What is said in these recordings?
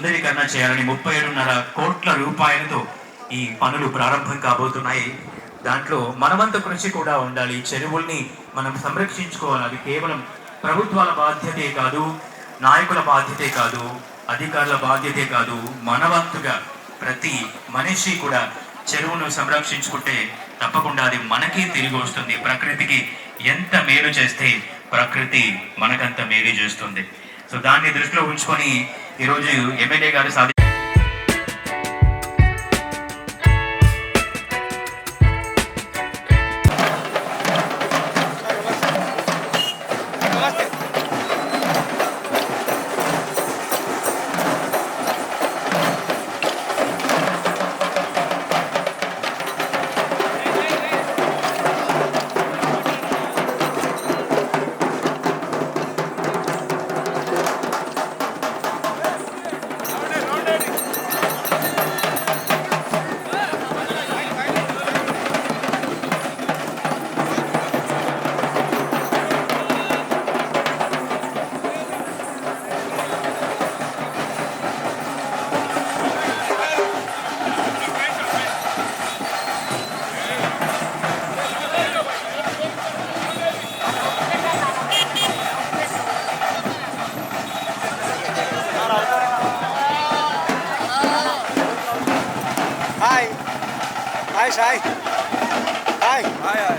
సుందరీకరణ చేయాలని 37.5 కోట్ల రూపాయలతో ఈ పనులు ప్రారంభం కాబోతున్నాయి. దాంట్లో మనవంతు కృషి కూడా ఉండాలి. చెరువుల్ని మనం సంరక్షించుకోవాలి. అది కేవలం ప్రభుత్వాల బాధ్యతే కాదు, నాయకుల బాధ్యతే కాదు, అధికారుల బాధ్యతే కాదు. మనవంతుగా ప్రతి మనిషి కూడా చెరువును సంరక్షించుకుంటే తప్పకుండా అది మనకి తిరిగి వస్తుంది. ప్రకృతికి ఎంత మేలు చేస్తే ప్రకృతి మనకంత మేలు చేస్తుంది. సో దాన్ని దృష్టిలో ఉంచుకొని ఈరోజు ఎమ్మెల్యే గారు Sai. Ai. Ai, ai.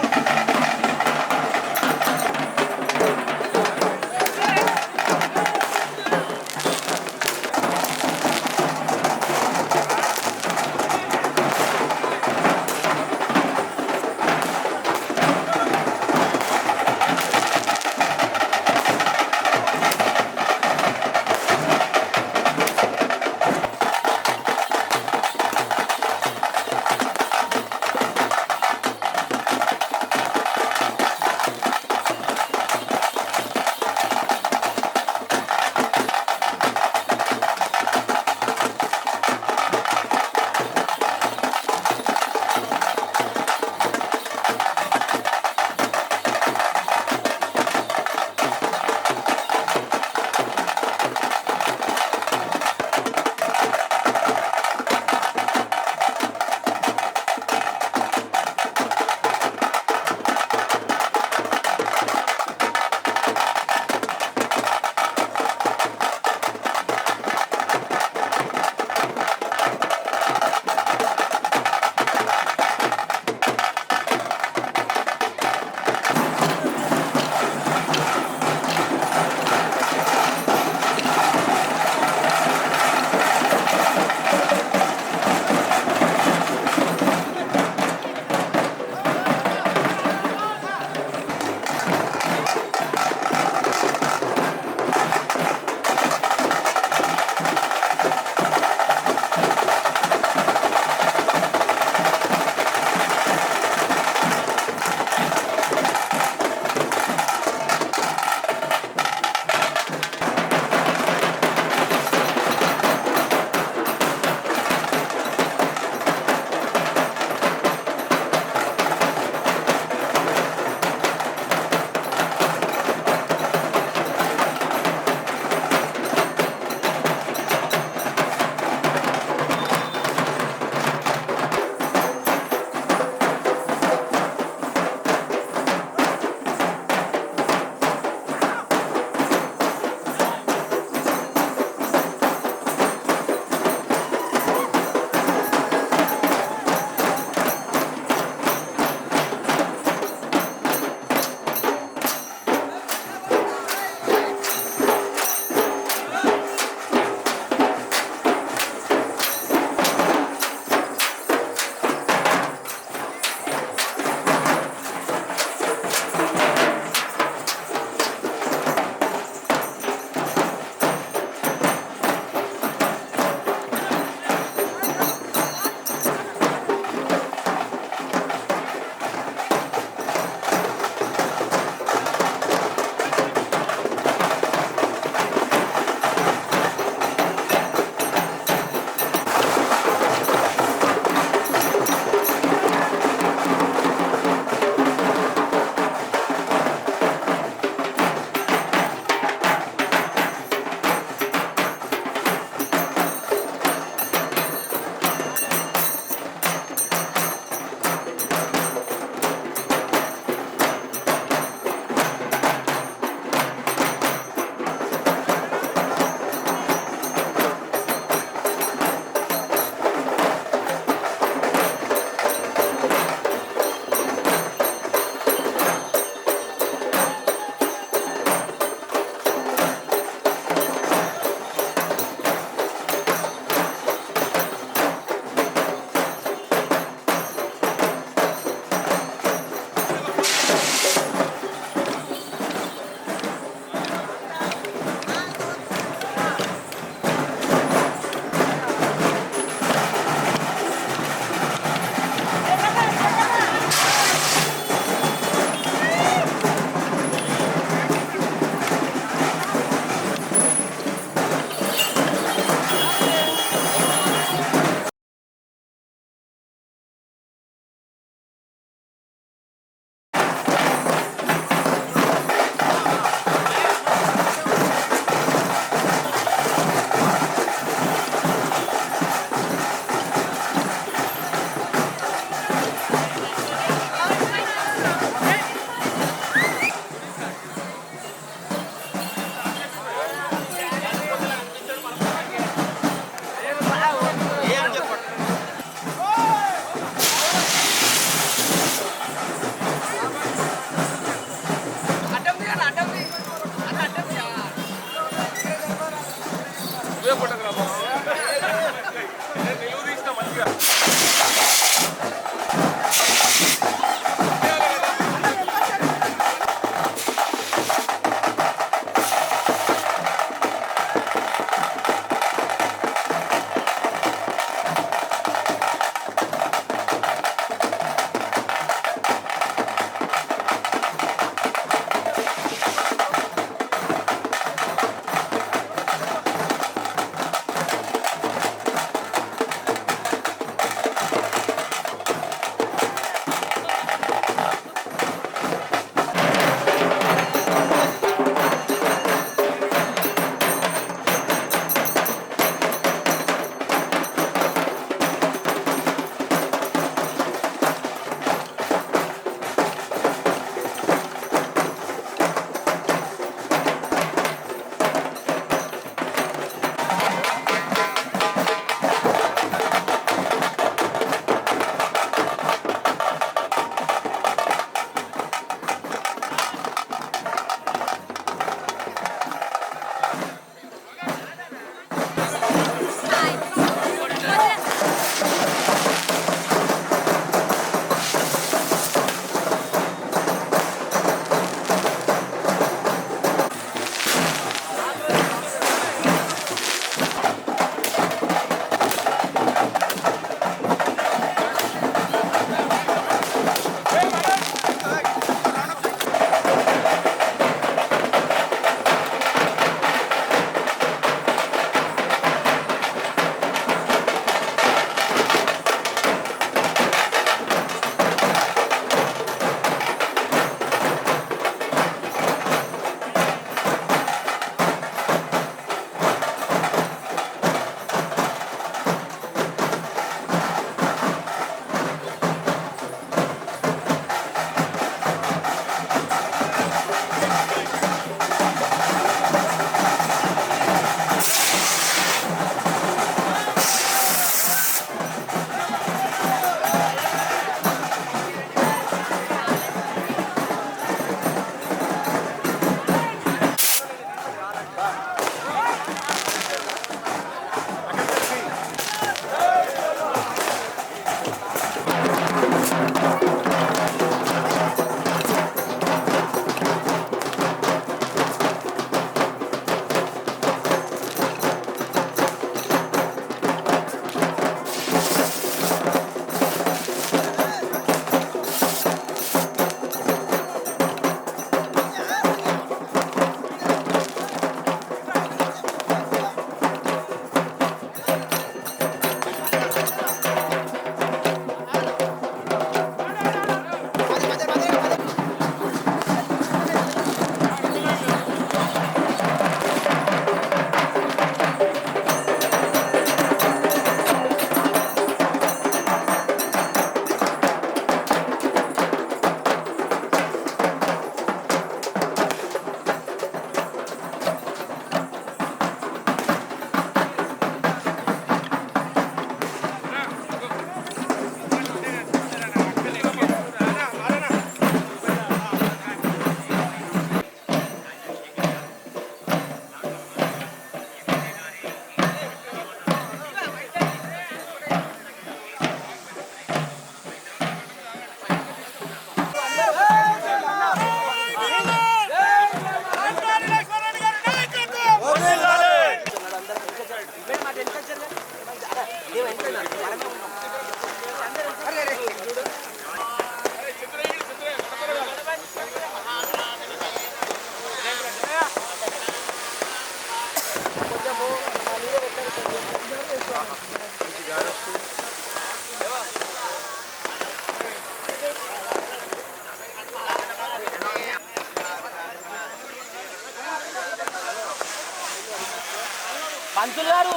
పంతులు గారు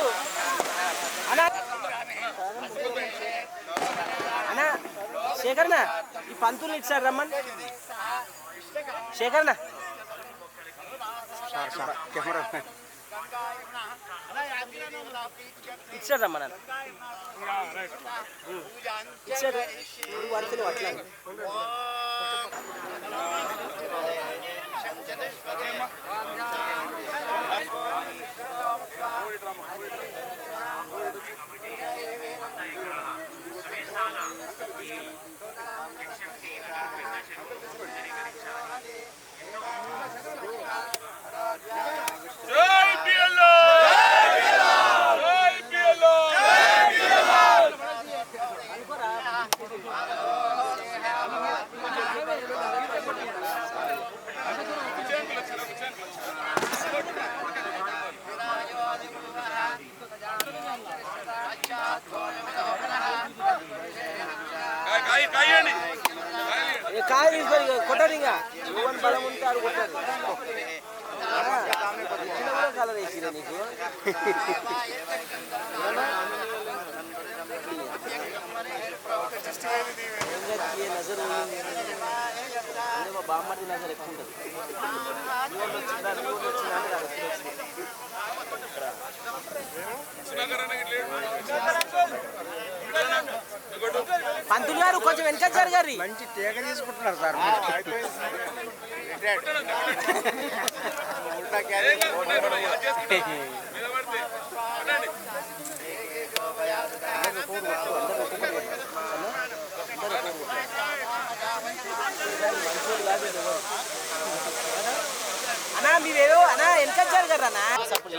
అన్నా అన్నా శేఖర్నా ఈ పంతులు ఇచ్చారు రమ్మని శేఖర్నా ఇచ్చారు రమ్మన్నా ఇచ్చారు వరుసలు అట్లా కాయ తీసుకొని కొట్టారు ఇంకా ఎవరు బలం ఉంటారు కొట్టారు కలర్ వేసిరే నీకు నజర్ మా బామ్మడి నజర్ ఎక్కువ ఉంటుంది పంతులు గారు కొంచెం వెనక జరగారు మంచి తేగ తీసుకుంటున్నారు సార్ అన్నా మీరేదో అన్నా వెనక జరగారు అన్నా సపోర్ట్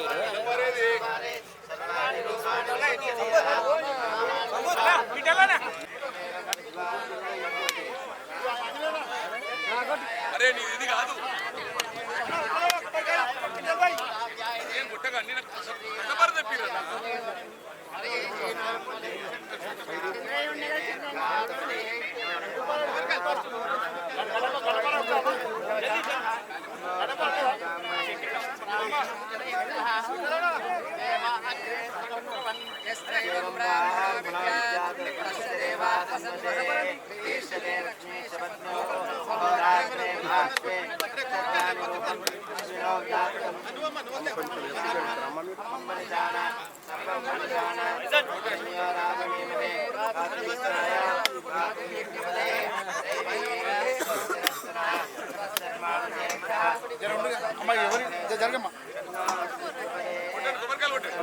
అరే నీ ఇది కాదు నేను గుట్టగా అన్ని కట్టబారు తెప్పిరా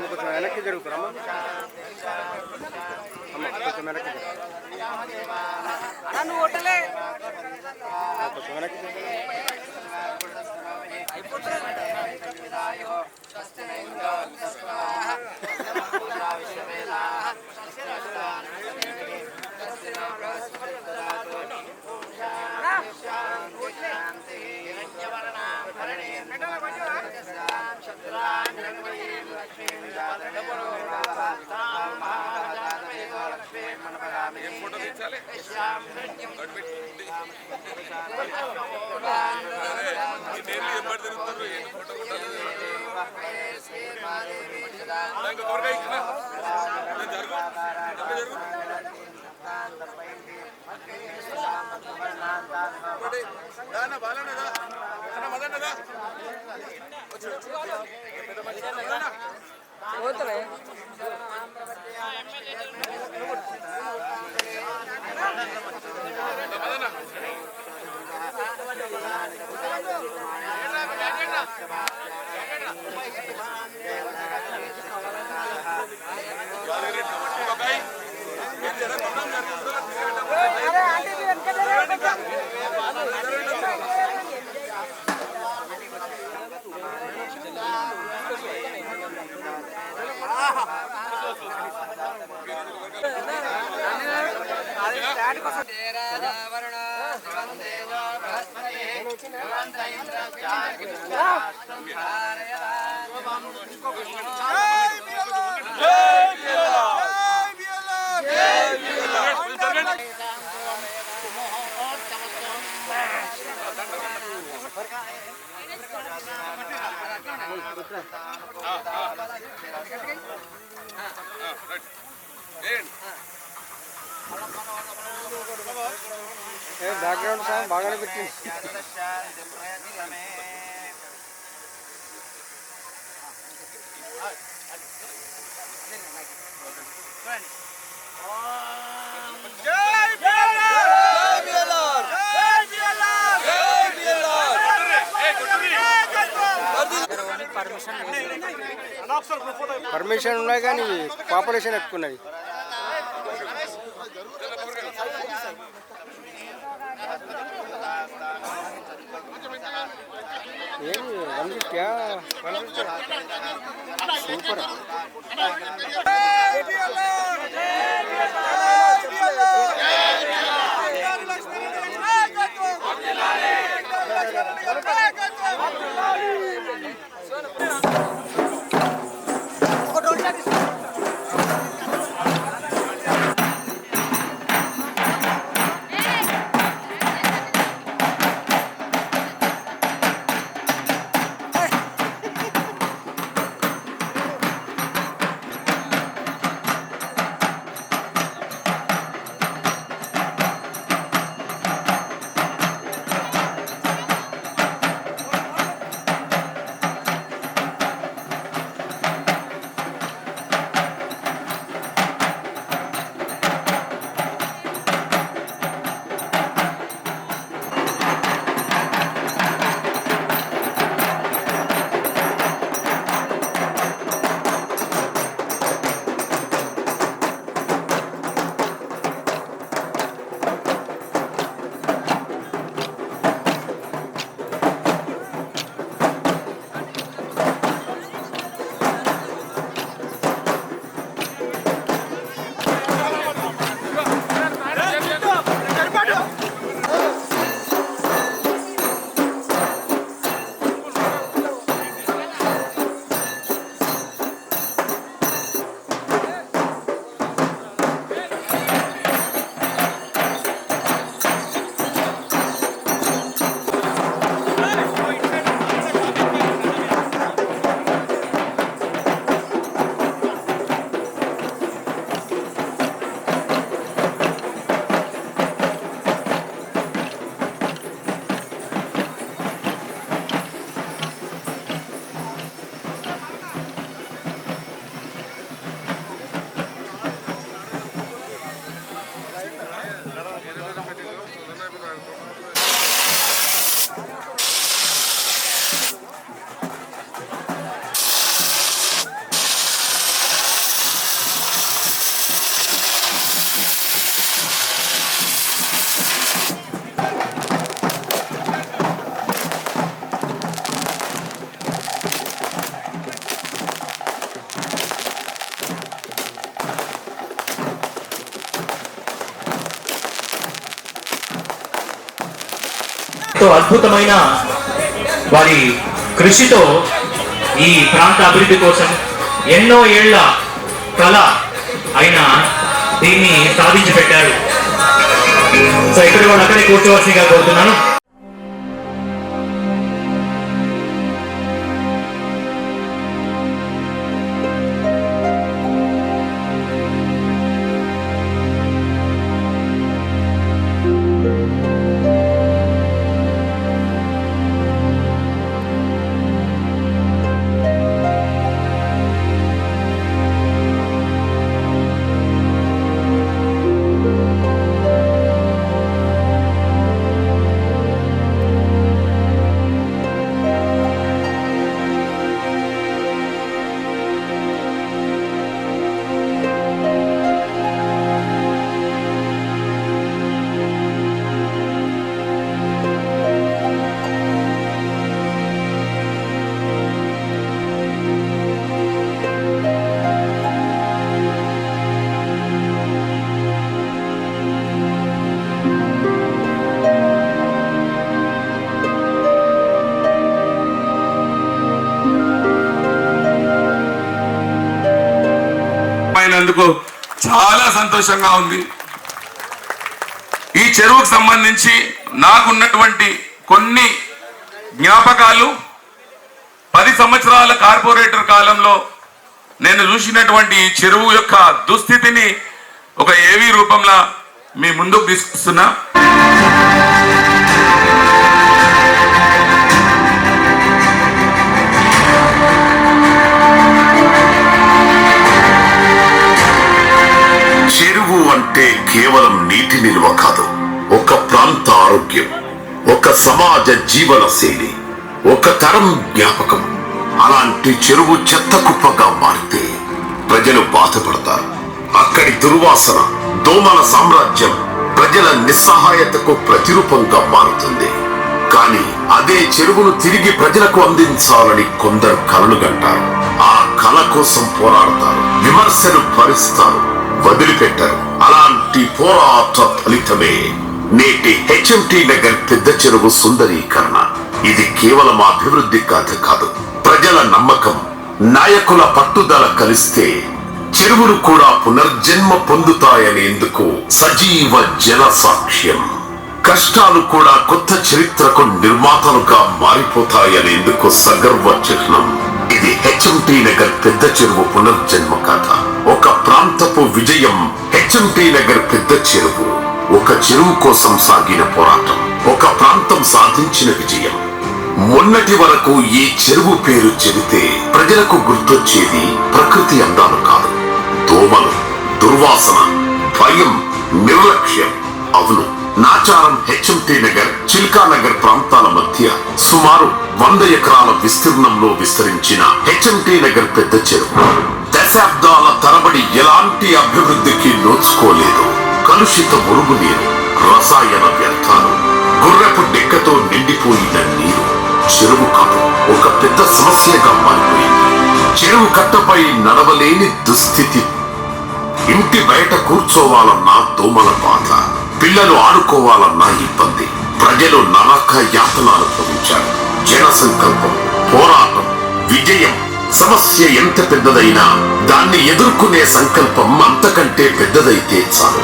కొంచెం వెనక్కి జరుగుతారమ్మా కొంచెం వెనక్కి అన్నా నువ్వు కొట్టలే కొంచెం వెనక్కి ఏం ఫోటో తీర్చాలి నేర్లు ఎప్పటి తిరుగుతారు ఏంటి ఫోటో ఇంకా త్వరగా ఇచ్చిన జరుగు జరుగు బాలన్నదా మదన్నదా పోతానే బ్యాక్గ్రౌండ్ సాంగ్ బాగానే పెట్టింది పర్మిషన్ ఉన్నాయి కానీ పాపులేషన్ ఎక్కువ ఉన్నది ఏమి 150 సూపర్ అద్భుతమైన వారి కృషితో ఈ ప్రాంత అభివృద్ధి కోసం ఎన్నో ఏళ్ల కళ అయిన దీన్ని సాధించి పెట్టారు. సో ఇక్కడ కూడా అక్కడే కూర్చోవలసిందిగా కోరుతున్నాను. అయినందుకు చాలా సంతోషంగా ఉంది. ఈ చెరువుకు సంబంధించి నాకున్నటువంటి కొన్ని జ్ఞాపకాలు 10 సంవత్సరాల కార్పొరేటర్ కాలంలో నేను చూసినటువంటి ఈ చెరువు యొక్క దుస్థితిని ఒక ఏవీ రూపంలో మీ ముందుకు తీసుకొస్తున్నా. చెరువు అంటే కేవలం నీటి నిల్వ కాదు, ఒక ప్రాంత ఆరోగ్యం, ఒక సమాజ జీవన శైలి, ఒక తరం జ్ఞాపకం. అలాంటి చెరువు చెత్త కుప్పగా మారితే ప్రజలు బాధపడతారు. అక్కడి దుర్వాసన, దోమల సామ్రాజ్యం ప్రజల నిస్సహాయతకు ప్రతిరూపంగా మారుతుంది. కానీ అదే చెరువును తిరిగి ప్రజలకు అందించాలని కొందరు కలలు కంటారు. ఆ కల కోసం పోరాడతారు, విమర్శలు భరిస్తారు, వదిలిపెట్టారు. అలాంటి పోరాట ఫలితమే నేటి హెచ్ఎంటీ నగర్ పెద్ద చెరువు సుందరీకరణ. ఇది కేవలం అభివృద్ధి కథ కాదు, ప్రజల నమ్మకం, నాయకుల పట్టుదల కలిస్తే చెరువులు కూడా పునర్జన్మ పొందుతాయనేందుకు సజీవ జల సాక్ష్యం. కష్టాలు కూడా కొత్త చరిత్రకు నిర్మాతలుగా మారిపోతాయనేందుకు సగర్వ చిహ్నం. ఇది హెచ్ఎంటీ నగర్ పెద్ద చెరువు పునర్జన్మ కథ. ఒక ప్రాంతపు విజయం హెచ్ఎంటీ నగర్ పెద్ద చెరువు. ఒక చెరువు కోసం సాగిన పోరాటం, ఒక ప్రాంతం సాధించిన విజయం. మొన్నటి వరకు ఈ చెరువు పేరు చెబితే ప్రజలకు గుర్తొచ్చేది ప్రకృతి అందాలు కాదు, దోమలు, దుర్వాసన, భయం, నిర్లక్ష్యం. అవును, నాచారం, హెచ్ఎంటీ నగర్, చిల్కా నగర్ ప్రాంతాల మధ్య సుమారు 100 ఎకరాల విస్తీర్ణంలో విస్తరించిన హెచ్ఎంటీ నగర్ పెద్ద చెరువు దశాబ్దాల తరబడి ఎలాంటి అభివృద్ధికి నోచుకోలేదు. కలుషిత మురుగునీరు, రసాయన వ్యర్థాలు, గుర్రపు డెక్కతో నిండిపోయిన నీరు చెరువు కాదు, ఒక పెద్ద సమస్యగా మారిపోయింది. చెరువు కట్టపై నడవలేని దుస్థితి, ఇంటి బయట కూర్చోవాలన్నా దోమల బాధ, పిల్లలు ఆడుకోవాలన్నా ఇబ్బంది. ప్రజలు నరక యాతన అనుభవించారు. జన సంకల్పం, పోరాటం, విజయం. సమస్య ఎంత పెద్దదైనా దాన్ని ఎదుర్కొనే సంకల్పం అంతకంటే పెద్దదైతే చాలు.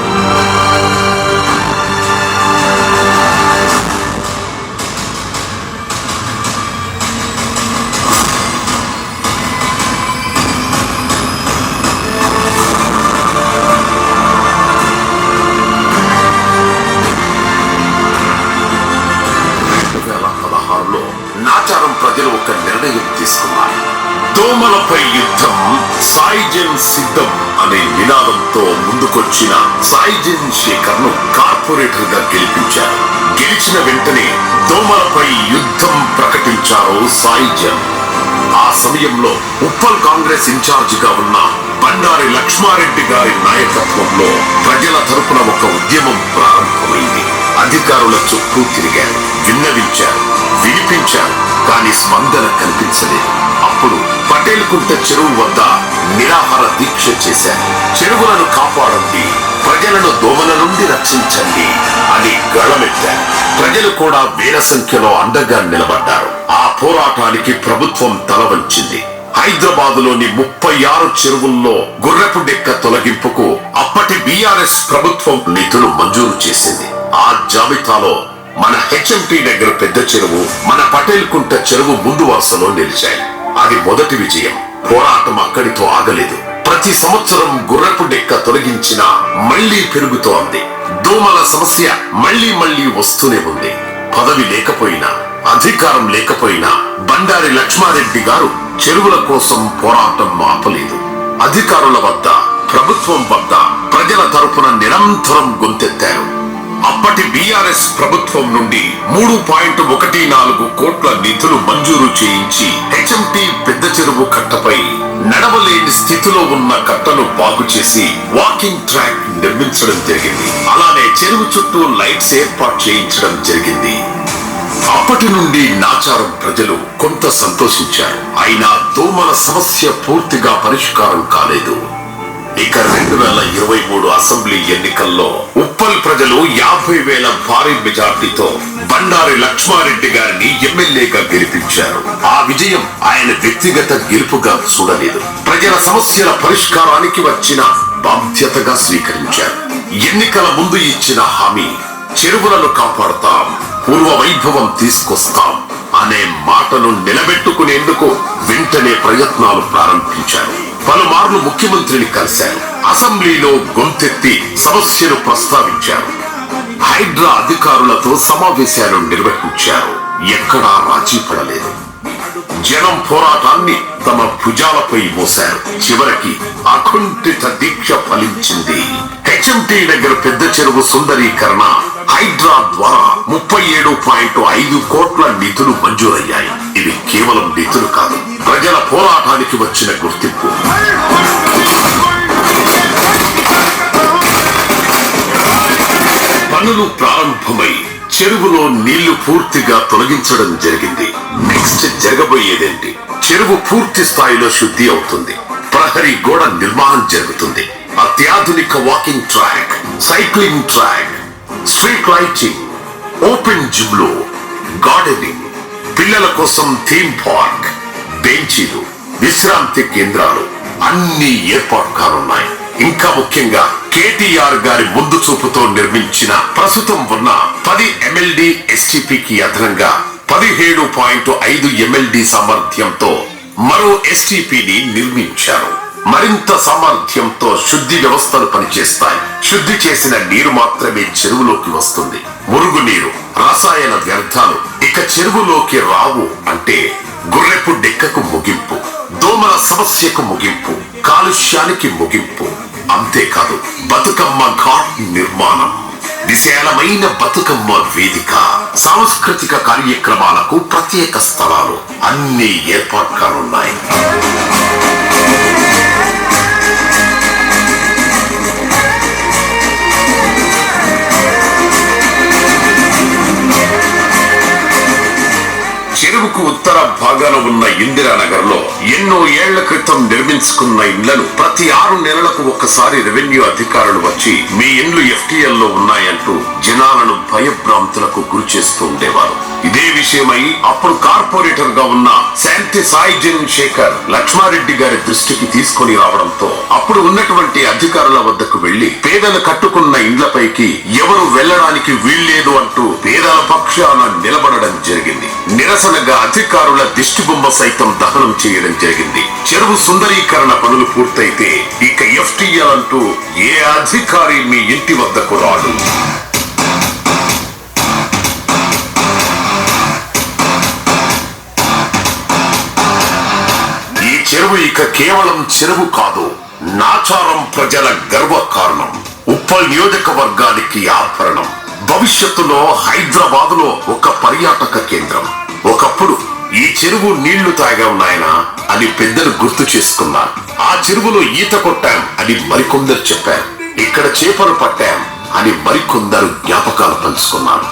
నాచారం ప్రజలు ఒక నిర్ణయం తీసుకున్నారు. దోమలపై యుద్ధం, సాయిజన్ సిద్ధం అనే నినాదంతో ముందుకొచ్చిన సాయిజన్ శేఖర్ ను కార్పొరేటర్ గా గెలిపించారు. గెలిచిన వెంటనే దోమలపై యుద్ధం ప్రకటించారు సాయిజన్. ఆ సమయంలో ఉప్పల్ కాంగ్రెస్ ఇన్ఛార్జ్ గా ఉన్న బండారి లక్ష్మారెడ్డి గారి నాయకత్వంలో ప్రజల తరపున ఒక ఉద్యమం ప్రారంభమైంది. అధికారుల చుట్టూ తిరిగారు, విన్నవించారు, వినిపించారు, కానీ స్పందన కనిపించలేదు. అప్పుడు పటేల్ కుంట చెరువు వద్ద నిరాహార దీక్ష చేశారు. చెరువులను కాపాడండి, ప్రజలను దోమల నుండి రక్షించండి అని గళమెత్తారు. ప్రజలు కూడా వేల సంఖ్యలో అండగా నిలబడ్డారు. ఆ పోరాటానికి ప్రభుత్వం తల వంచింది. హైదరాబాదులోని 36 చెరువుల్లో గుర్రపు డెక్క తొలగింపుకు అప్పటి బీఆర్ఎస్ ప్రభుత్వం నిధులు మంజూరు చేసింది. ఆ జాబితాలో మన హెచ్ఎంటీ దగ్గర పెద్ద చెరువు, మన పటేల్ కుంట చెరువు ముందు వరుసలో నిలిచాయి. అది మొదటి విజయం. పోరాటం అక్కడితో ఆగలేదు. ప్రతి సంవత్సరం గుర్రపు డెక్క తొలగించినా మళ్లీ పెరుగుతోంది. దోమల సమస్య మళ్లీ వస్తూనే ఉంది. పదవి లేకపోయినా, అధికారం లేకపోయినా బండారి లక్ష్మారెడ్డి గారు చెరువుల కోసం పోరాటం ఆపలేదు. అధికారుల వద్ద, ప్రభుత్వం వద్ద ప్రజల తరపున నిరంతరం గొంతెత్తారు. అప్పటి బీఆర్ఎస్ ప్రభుత్వం నుండి 3.14 కోట్ల నిధులు మంజూరు చేయించి హెచ్ఎంటీ పెద్ద చెరువు కట్టపై నడవలేని స్థితిలో ఉన్న కట్టను బాగు చేసి వాకింగ్ ట్రాక్ నిర్మించడం జరిగింది. అలానే చెరువు చుట్టూ లైట్స్ ఏర్పాటు చేయించడం జరిగింది. అప్పటి నుండి నాచారం ప్రజలు కొంత సంతోషించారు. అయినా దోమల సమస్య పూర్తిగా పరిష్కారం కాలేదు. ఇక 2023 అసెంబ్లీ ఎన్నికల్లో ఉప్పల్ ప్రజలు 50,000 భారీ మెజార్టీతో బండారి లక్ష్మారెడ్డి గారిని ఎమ్మెల్యేగా గెలిపించారు. ఆ విజయం ఆయన వ్యక్తిగత గెలుపుగా చూడలేదు. ప్రజల సమస్యల పరిష్కారానికి వచ్చిన బాధ్యతగా స్వీకరించారు. ఎన్నికల ముందు ఇచ్చిన హామీ, చెరువులను కాపాడుతాం, పూర్వ వైభవం తీసుకొస్తాం అనే మాటను నిలబెట్టుకునేందుకు వెంటనే ప్రయత్నాలు ప్రారంభించారు. పలుమార్లు ముఖ్యమంత్రిని కలిశారు. అసెంబ్లీలో గొంతెత్తి సమస్యలు ప్రస్తావించారు. హైడ్రా అధికారులతో సమావేశాలు నిర్వహించారు. ఎక్కడా రాజీ పడలేదు. జనం పోరాటాన్ని తమ భుజాలపై మోశారు. చివరికి అకుంఠిత దీక్ష ఫలించింది. హెచ్ఎంటీ దగ్గర పెద్ద చెరువు సుందరీకరణ హైడ్రా ద్వారా 37.5 కోట్ల నిధులు మంజూరయ్యాయి. ఇవి కేవలం నిధులు కాదు, ప్రజల పోరాటానికి వచ్చిన గుర్తింపు. పనులు ప్రారంభమై చెరువులో నీళ్లు పూర్తిగా తొలగించడం జరిగింది. నెక్స్ట్ జరగబోయేదేంటి? చెరువు పూర్తి స్థాయిలో శుద్ధి అవుతుంది. ప్రహరీ గోడ నిర్మాణం జరుగుతుంది. అత్యాధునిక walking track, cycling track, street lighting, open జిమ్లు, గార్డెనింగ్, పిల్లల కోసం థీమ్ పార్క్, బెంచీలు, విశ్రాంతి కేంద్రాలు అన్ని ఏర్పాటు కానున్నాయి. ఇంకా ముఖ్యంగా కేటీఆర్ గారి ముందు చూపుతో నిర్మించిన ప్రస్తుతం ఉన్న 10 MLD STPకి అదనంగా 17.5 MLD సామర్థ్యంతో మరో STPని నిర్మించారు. మరింత సామర్థ్యంతో శుద్ధి వ్యవస్థలు పనిచేస్తాయి. శుద్ధి చేసిన నీరు మాత్రమే చెరువులోకి వస్తుంది. మురుగునీరు, రసాయన వ్యర్థాలు ఇక చెరువులోకి రావు. అంటే గుర్రెపు డెక్కకు ముగింపు, దోమల సమస్యకు ముగింపు, కాలుష్యానికి ముగింపు. అంతేకాదు, బతుకమ్మ ఘాట్ నిర్మాణం, విశాలమైన బతుకమ్మ వేదిక, సాంస్కృతిక కార్యక్రమాలకు ప్రత్యేక స్థలాలు అన్ని ఏర్పాటు కానున్నాయి. చెరువుకు ఉత్తర భాగాన ఉన్న ఇందిరానగర్ లో ఎన్నో ఏళ్ల క్రితం నిర్మించుకున్న ఇండ్లను ప్రతి 6 నెలలకు ఒక్కసారి రెవెన్యూ అధికారులు వచ్చి మీ ఇండ్లు FTL లో ఉన్నాయంటూ జనాలను భయభ్రాంతులకు గురి చేస్తూ ఉండేవారు. ఇదే విషయమై అప్పుడు కార్పొరేటర్ గా ఉన్న శాంతి సాయిజన్ శేఖర్ లక్ష్మారెడ్డి గారి దృష్టికి తీసుకొని రావడంతో అప్పుడు ఉన్నటువంటి అధికారుల వద్దకు వెళ్లి పేదలు కట్టుకున్న ఇండ్లపైకి ఎవరు వెళ్లడానికి వీల్లేదు అంటూ పేదల పక్షాన నిలబడడం జరిగింది. నిరసనగా అధికారుల దిష్టిబొమ్మ సైతం దహనం చేయడం జరిగింది. చెరువు సుందరీకరణ పనులు పూర్తయితే ఇక FTL అంటూ ఏ అధికారి మీ ఇంటి వద్దకు రాడు. ఈ చెరువు ఇక కేవలం చెరువు కాదు, నాచారం ప్రజల గర్వ కారణం, ఉప్పల్ నియోజకవర్గానికి ఆభరణం. భవిష్యత్తులో హైదరాబాద్ లో ఒక పర్యాటక కేంద్రం. ఒకప్పుడు ఈ చెరువు నీళ్లు తాగాం నాయనా అని పెద్దలు గుర్తు చేసుకున్నారు. ఆ చెరువులో ఈత కొట్టాం అని మరికొందరు చెప్పారు. ఇక్కడ చేపలు పట్టాం అని మరికొందరు జ్ఞాపకాలు పంచుకున్నారు.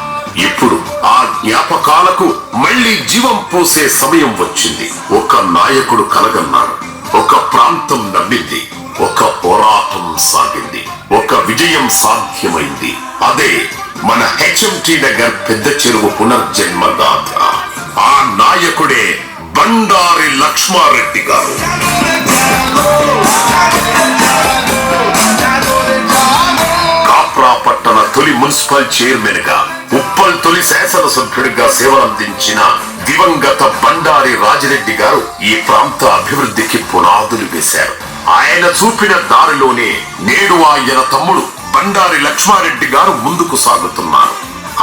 ఇప్పుడు ఆ జ్ఞాపకాలకు మళ్లీ జీవం పోసే సమయం వచ్చింది. ఒక నాయకుడు కలగన్నాడు, ఒక ప్రాంతం నమ్మింది, ఒక పోరాటం సాగింది, ఒక ఒక విజయం సాధ్యమైంది. అదే మన హెచ్ఎంటి నగర్ పెద్ద చెరువు పునర్జన్మ గాథ. ఆ నాయకుడే బండారి లక్ష్మారెడ్డి గారు. కాప్రా పట్టణ తొలి మున్సిపల్ చైర్మన్ గా, ఉప్పల్ తొలి శాసనసభ్యుడిగా సేవలందించిన దివంగత బండారి రాజిరెడ్డి గారు ఈ ప్రాంత అభివృద్ధికి పునాదులు వేశారు. ఆయన చూపిన దారిలోనే నేడు ఆయన తమ్ముడు బండారి లక్ష్మారెడ్డి గారు ముందుకు సాగుతున్నారు.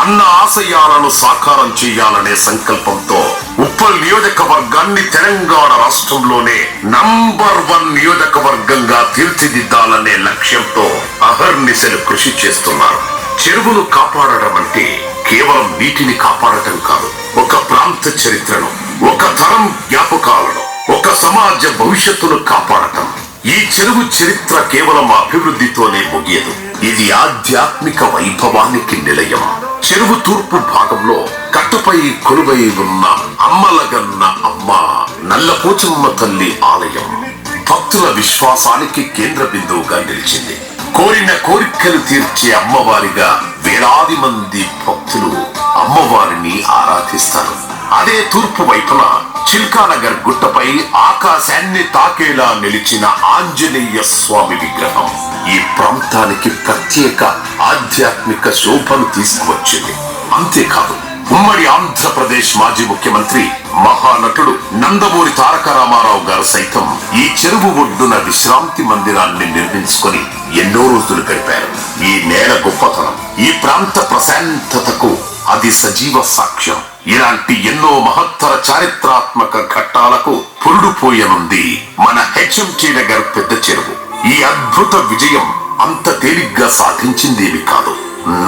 అన్న ఆశయాలను సాకారం చేయాలనే సంకల్పంతో ఉప్పల్ నియోజకవర్గాన్ని తెలంగాణ రాష్ట్రంలోనే నంబర్ 1 నియోజకవర్గంగా తీర్చిదిద్దాలనే లక్ష్యంతో అహర్నిశలు కృషి చేస్తున్నారు. చెరువును కాపాడడం అంటే కేవలం నీటిని కాపాడటం కాదు, ఒక ప్రాంత చరిత్రను, ఒక తరం జ్ఞాపకాలను, ఒక సమాజ భవిష్యత్తును కాపాడటం. ఈ చెరువు చరిత్ర కేవలం అభివృద్ధితోనే ముగియదు, ఇది ఆధ్యాత్మిక వైభవానికి నిలయం. చెరువు తూర్పు భాగంలో కట్టుపై కొలువై ఉన్న అమ్మలగన్న అమ్మ నల్లపోచమ్మ తల్లి ఆలయం భక్తుల విశ్వాసానికి కేంద్ర బిందువుగా నిలిచింది. కోరిన కోరికలు తీర్చే అమ్మవారిగా వేలాది మంది భక్తులు అమ్మవారిని ఆరాధిస్తారు. అదే తూర్పు వైపున చిల్కానగర్ గుట్టపై ఆకాశాన్ని తాకేలా నిలిచిన ఆంజనేయ స్వామి విగ్రహం ఈ ప్రాంతానికి ప్రత్యేక ఆధ్యాత్మిక శోభను తీసుకువచ్చింది. అంతేకాదు, ఉమ్మడి ఆంధ్రప్రదేశ్ మాజీ ముఖ్యమంత్రి మహానటుడు నందమూరి తారక రామారావు గారు సైతం ఈ చెరువు ఒడ్డున విశ్రాంతి మందిరాన్ని నిర్మించుకొని ఎన్నో రోజులు గడిపారు. ఈ నేల గొప్పతనం, ఈ ప్రాంత ప్రశాంతతకు అది సజీవ సాక్ష్యం. ఇలాంటి ఎన్నో మహత్తర చారిత్రాత్మక ఘట్టాలకు పురుడుపోయనుంది మన హెచ్ఎంటి నగర్ పెద్ద చెరువు. ఈ అద్భుత విజయం అంత తేలిగ్గా సాధించిందేమి కాదు.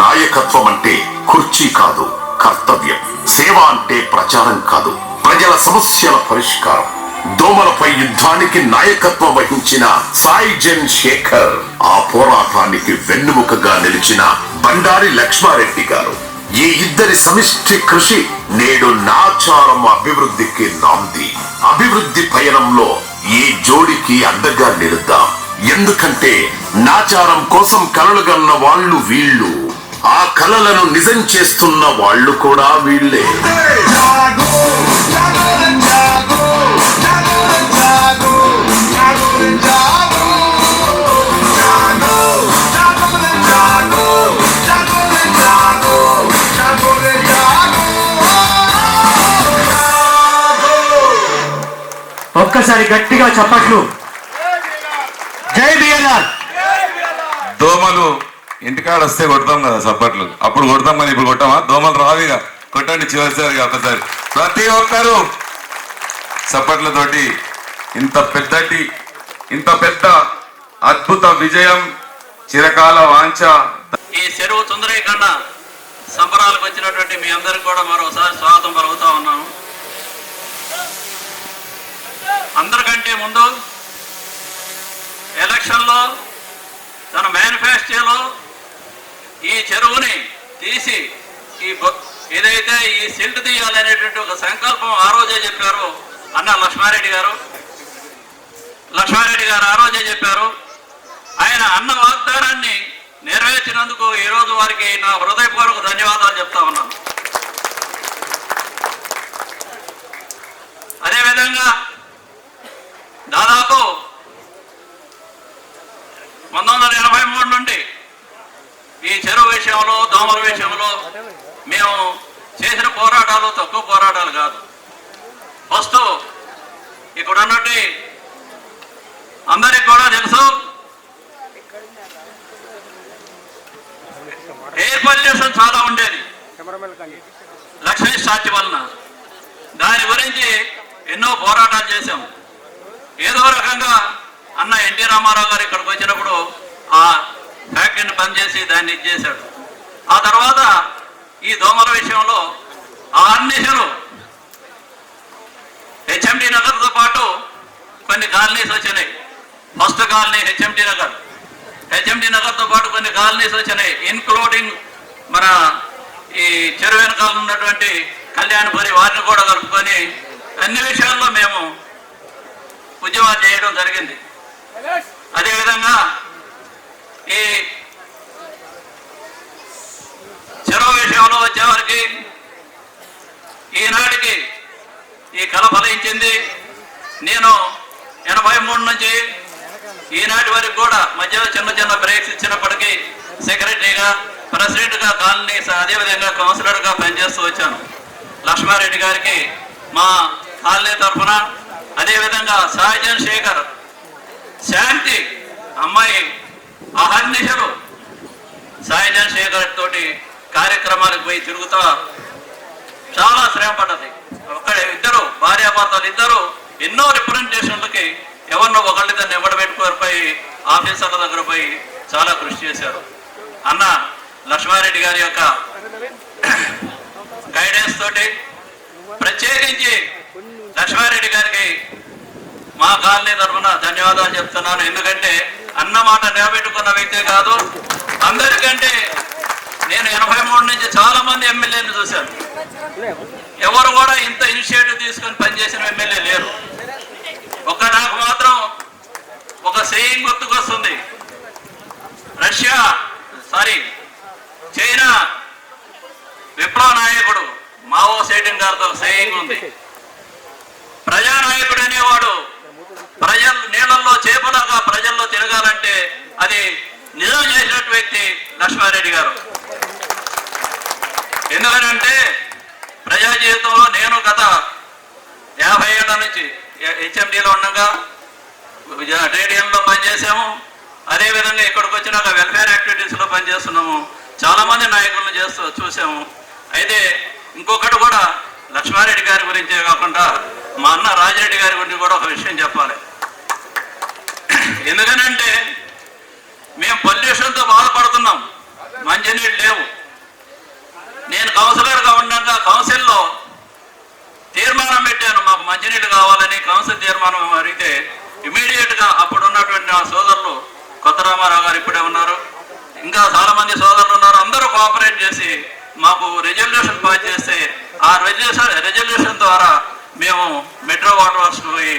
నాయకత్వం అంటే కుర్చీ కాదు, కర్తవ్యం. సేవ అంటే ప్రచారం కాదు, ప్రజల సమస్యల పరిష్కారం. దోమలపై యుద్ధానికి నాయకత్వం వహించిన సాయిజన్ శేఖర్, ఆ పోరాటానికి వెన్నుముకగా నిలిచిన బండారి లక్ష్మారెడ్డి గారు, ఈ ఇద్దరి సమిష్టి కృషి నేడు నాచారం అభివృద్ధికి నాంది. అభివృద్ధి పయనంలో ఈ జోడికి అండగా నిలుద్దాం. ఎందుకంటే నాచారం కోసం కలలుగన్న వాళ్ళు వీళ్ళు, ఆ కలలను నిజం చేస్తున్న వాళ్ళు కూడా వీళ్ళే. ఒక్కసారి గట్టిగా చప్పట్లు. జై బిఎల్ఆర్. దోమలు ఇంటికాడ వస్తే కొడతాం కదా చప్పట్లు, అప్పుడు కొడతాం కానీ ఇప్పుడు కొట్టామా? దోమలు రావిగా కొట్టండి చివరిసారిగా ఒకసారి ప్రతి ఒక్కరూ చప్పట్లతోటి. ఇంత పెద్ద అద్భుత విజయం, చిరకాల వాంఛ. ఈ చెరువు సుందరీకరణ సంబరాలకు వచ్చినటువంటి మీ అందరికి కూడా మరోసారి స్వాగతం పలుకుతా ఉన్నాను. అందరికంటే ముందు ఎలక్షన్లో తన మేనిఫెస్టోలో ఈ చెరువుని తీసి ఏదైతే ఈ సిల్ట్ తీయాలనేటువంటి ఒక సంకల్పం ఆ రోజే చెప్పారు అన్న లక్ష్మారెడ్డి గారు ఆ రోజే చెప్పారు. ఆయన అన్న వాగ్దానాన్ని నెరవేర్చినందుకు ఈరోజు వారికి నా హృదయపూర్వక ధన్యవాదాలు చెప్తా ఉన్నాను. అదేవిధంగా దాదాపు 1983 నుండి ఈ చెరువు విషయంలో, దోమల విషయంలో మేము చేసిన పోరాటాలు తక్కువ పోరాటాలు కాదు. ఫస్ట్ ఇక్కడ ఉన్నట్టు అందరికి కూడా తెలుసు, ఎయిర్ పొల్యూషన్ చాలా ఉండేది లక్ష్మీ స్టార్ట్ వలన. దాని గురించి ఎన్నో పోరాటాలు చేశాం. ఏదో రకంగా అన్న ఎన్టీ రామారావు గారు ఇక్కడికి వచ్చినప్పుడు ఆ ఫ్యాక్టరీని బంద్ చేసి దాన్ని ఇచ్చేశాడు. ఆ తర్వాత ఈ దోమల విషయంలో ఆ అన్నిషలు హెచ్ఎండి నగర్తో పాటు కొన్ని కాలనీస్ వచ్చినాయి. ఫస్ట్ కాలనీ హెచ్ఎండి నగర్తో పాటు కొన్ని కాలనీస్ వచ్చినాయి, ఇన్క్లూడింగ్ మన ఈ చెరువు వెనకాల ఉన్నటువంటి కళ్యాణపురి వారిని కూడా కలుపుకొని అన్ని విషయాల్లో మేము ఉద్యమాలు చేయడం జరిగింది. అదేవిధంగా ఈ విషయంలో వచ్చేవారికి ఈనాటికి ఈ కళ ఫలించింది. నేను 83 నుంచి ఈనాటి వరకు కూడా మధ్యలో చిన్న చిన్న బ్రేక్స్ ఇచ్చినప్పటికీ సెక్రటరీగా, ప్రెసిడెంట్గా, కాలనీ, అదేవిధంగా కౌన్సిలర్గా పనిచేస్తూ వచ్చాను. లక్ష్మారెడ్డి గారికి మా కాలనీ తరఫున, అదేవిధంగా సాయిజన్ శేఖర్, శాంతి అమ్మాయి అహర్నిశలు సాయిజన్ శేఖర్ తోటి కార్యక్రమాలకు పోయి తిరుగుతా చాలా శ్రమ పడ్డది. ఇద్దరు భార్యాభర్తలు ఇద్దరు ఎన్నో రిప్రజెంటేషన్లకి ఎవరినో ఒకళ్ళిద్దరిని ఎవడబెట్టుకోరిపోయి ఆఫీసర్ల దగ్గర పోయి చాలా కృషి చేశారు. అన్న లక్ష్మారెడ్డి గారి యొక్క గైడెన్స్ తోటి ప్రత్యేకించి లక్ష్మారెడ్డి గారికి మా కాలనీ తరఫున ధన్యవాదాలు చెప్తున్నాను. ఎందుకంటే అన్న మాట నిలబెట్టుకున్న వ్యక్తే కాదు, అందరికంటే నేను 83 నుంచి చాలా మంది ఎమ్మెల్యేలు చూశాను. ఎవరు కూడా ఇంత ఇనిషియేటివ్ తీసుకొని పనిచేసిన ఎమ్మెల్యే లేరు. నాకు మాత్రం ఒక సేయింగ్ గుర్తుకొస్తుంది. చైనా విప్లవ నాయకుడు మావో సేటింగ్ గారితో సేయింగ్ ఉంది. ప్రజానాయకుడు అనేవాడు నీళ్ళల్లో చేపలాగా ప్రజల్లో తిరగాలంటే అది నిజం చేసినట్టు వ్యక్తి లక్ష్మారెడ్డి గారు. ఎందుకనంటే ప్రజా జీవితంలో నేను గత 50 ఏళ్ల నుంచి హెచ్ఎండిలో ఉండగా రేడియంలో పనిచేసాము. అదేవిధంగా ఇక్కడికి వచ్చినాక వెల్ఫేర్ యాక్టివిటీస్లో పనిచేస్తున్నాము. చాలా మంది నాయకులను చూసాము. అయితే ఇంకొకటి కూడా లక్ష్మారెడ్డి గారి గురించే కాకుండా మా అన్న రాజిరెడ్డి గారి గురించి కూడా ఒక విషయం చెప్పాలి. ఎందుకనంటే మేము పొల్యూషన్తో బాధపడుతున్నాం, మంచినీళ్ళు లేవు. నేను కౌన్సిలర్గా ఉండగా కౌన్సిల్లో తీర్మానం పెట్టాను, మాకు మంచినీళ్ళు కావాలని. కౌన్సిల్ తీర్మానం అడిగితే ఇమీడియట్గా అప్పుడు ఉన్నటువంటి నా సోదరులు, కొత్త రామారావు గారు ఇప్పుడే ఉన్నారు, ఇంకా చాలా మంది సోదరులు ఉన్నారు, అందరూ కోఆపరేట్ చేసి మాకు రెజల్యూషన్ పాస్ చేస్తే ఆ రెజల్యూషన్ ద్వారా మేము మెట్రో వాటర్ వర్క్స్ పోయి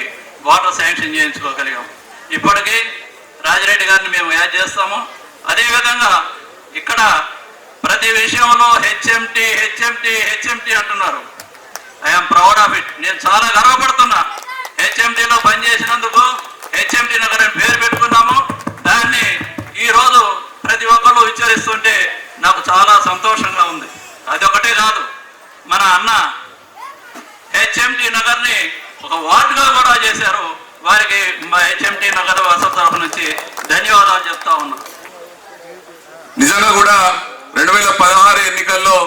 వాటర్ శాంక్షన్ చేయించుకోగలిగాం. ఇప్పటికీ రాజిరెడ్డి గారిని మేము యాడ్ చేస్తాము. అదేవిధంగా ఇక్కడ ప్రతి విషయంలో హెచ్ఎంటి అంటున్నారు. I'm proud of it. నేను చాలా గర్వపడుతున్నా. హెచ్ఎంటిలో పనిచేసినందుకు హెచ్ఎంటి నగర్ అని పేరు పెట్టుకున్నాము. దాన్ని ఈరోజు ప్రతి ఒక్కళ్ళు ఉచ్చరిస్తుంటే నాకు చాలా సంతోషంగా ఉంది. అదొకటే కాదు, మన అన్న హెచ్ఎంటి నగర్ని ఒక వార్డుగా కూడా చేశారు. వారికి మా హెచ్ఎంటి నగర్ వసతి తరఫు నుంచి ధన్యవాదాలు చెప్తా ఉన్నా. నిజంగా కూడా 2016 ఎన్నికల్లో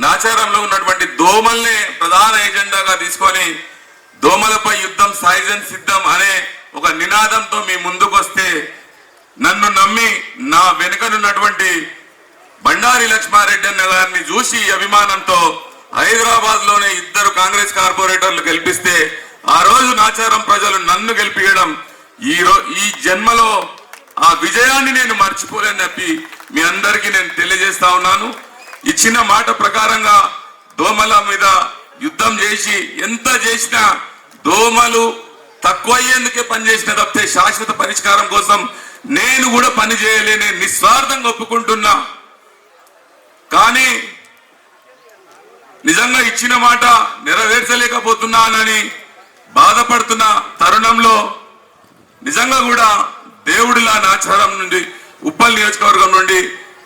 నాచారంలో ఉన్నటువంటి దోమల్ని ప్రధాన ఎజెండాగా తీసుకొని దోమలపై యుద్ధం సాయిజన్ సిద్ధం అనే ఒక నినాదంతో మీ ముందుకు వస్తే నన్ను నమ్మి నా వెనుకనున్నటువంటి బండారి లక్ష్మారెడ్డి అన్న గారిని చూసి అభిమానంతో హైదరాబాద్ లోనే 2 కాంగ్రెస్ కార్పొరేటర్లు గెలిపిస్తే ఆ రోజు నాచారం ప్రజలు నన్ను గెలిపించడం ఈ జన్మలో ఆ విజయాన్ని నేను మర్చిపోలేని చెప్పి మీ అందరికీ నేను తెలియజేస్తా ఉన్నాను. ఇచ్చిన మాట ప్రకారంగా దోమల మీద యుద్ధం చేసి ఎంత చేసినా దోమలు తక్కువ అయ్యేందుకే పనిచేసిన తప్పితే శాశ్వత పరిష్కారం కోసం నేను కూడా పని చేయలేని నిస్వార్థంగా ఒప్పుకుంటున్నా. కానీ నిజంగా ఇచ్చిన మాట నెరవేర్చలేకపోతున్నానని బాధపడుతున్న తరుణంలో నిజంగా కూడా దేవుడిలా నాచారం నుండి ఉప్పల్ నియోజకవర్గం నుండి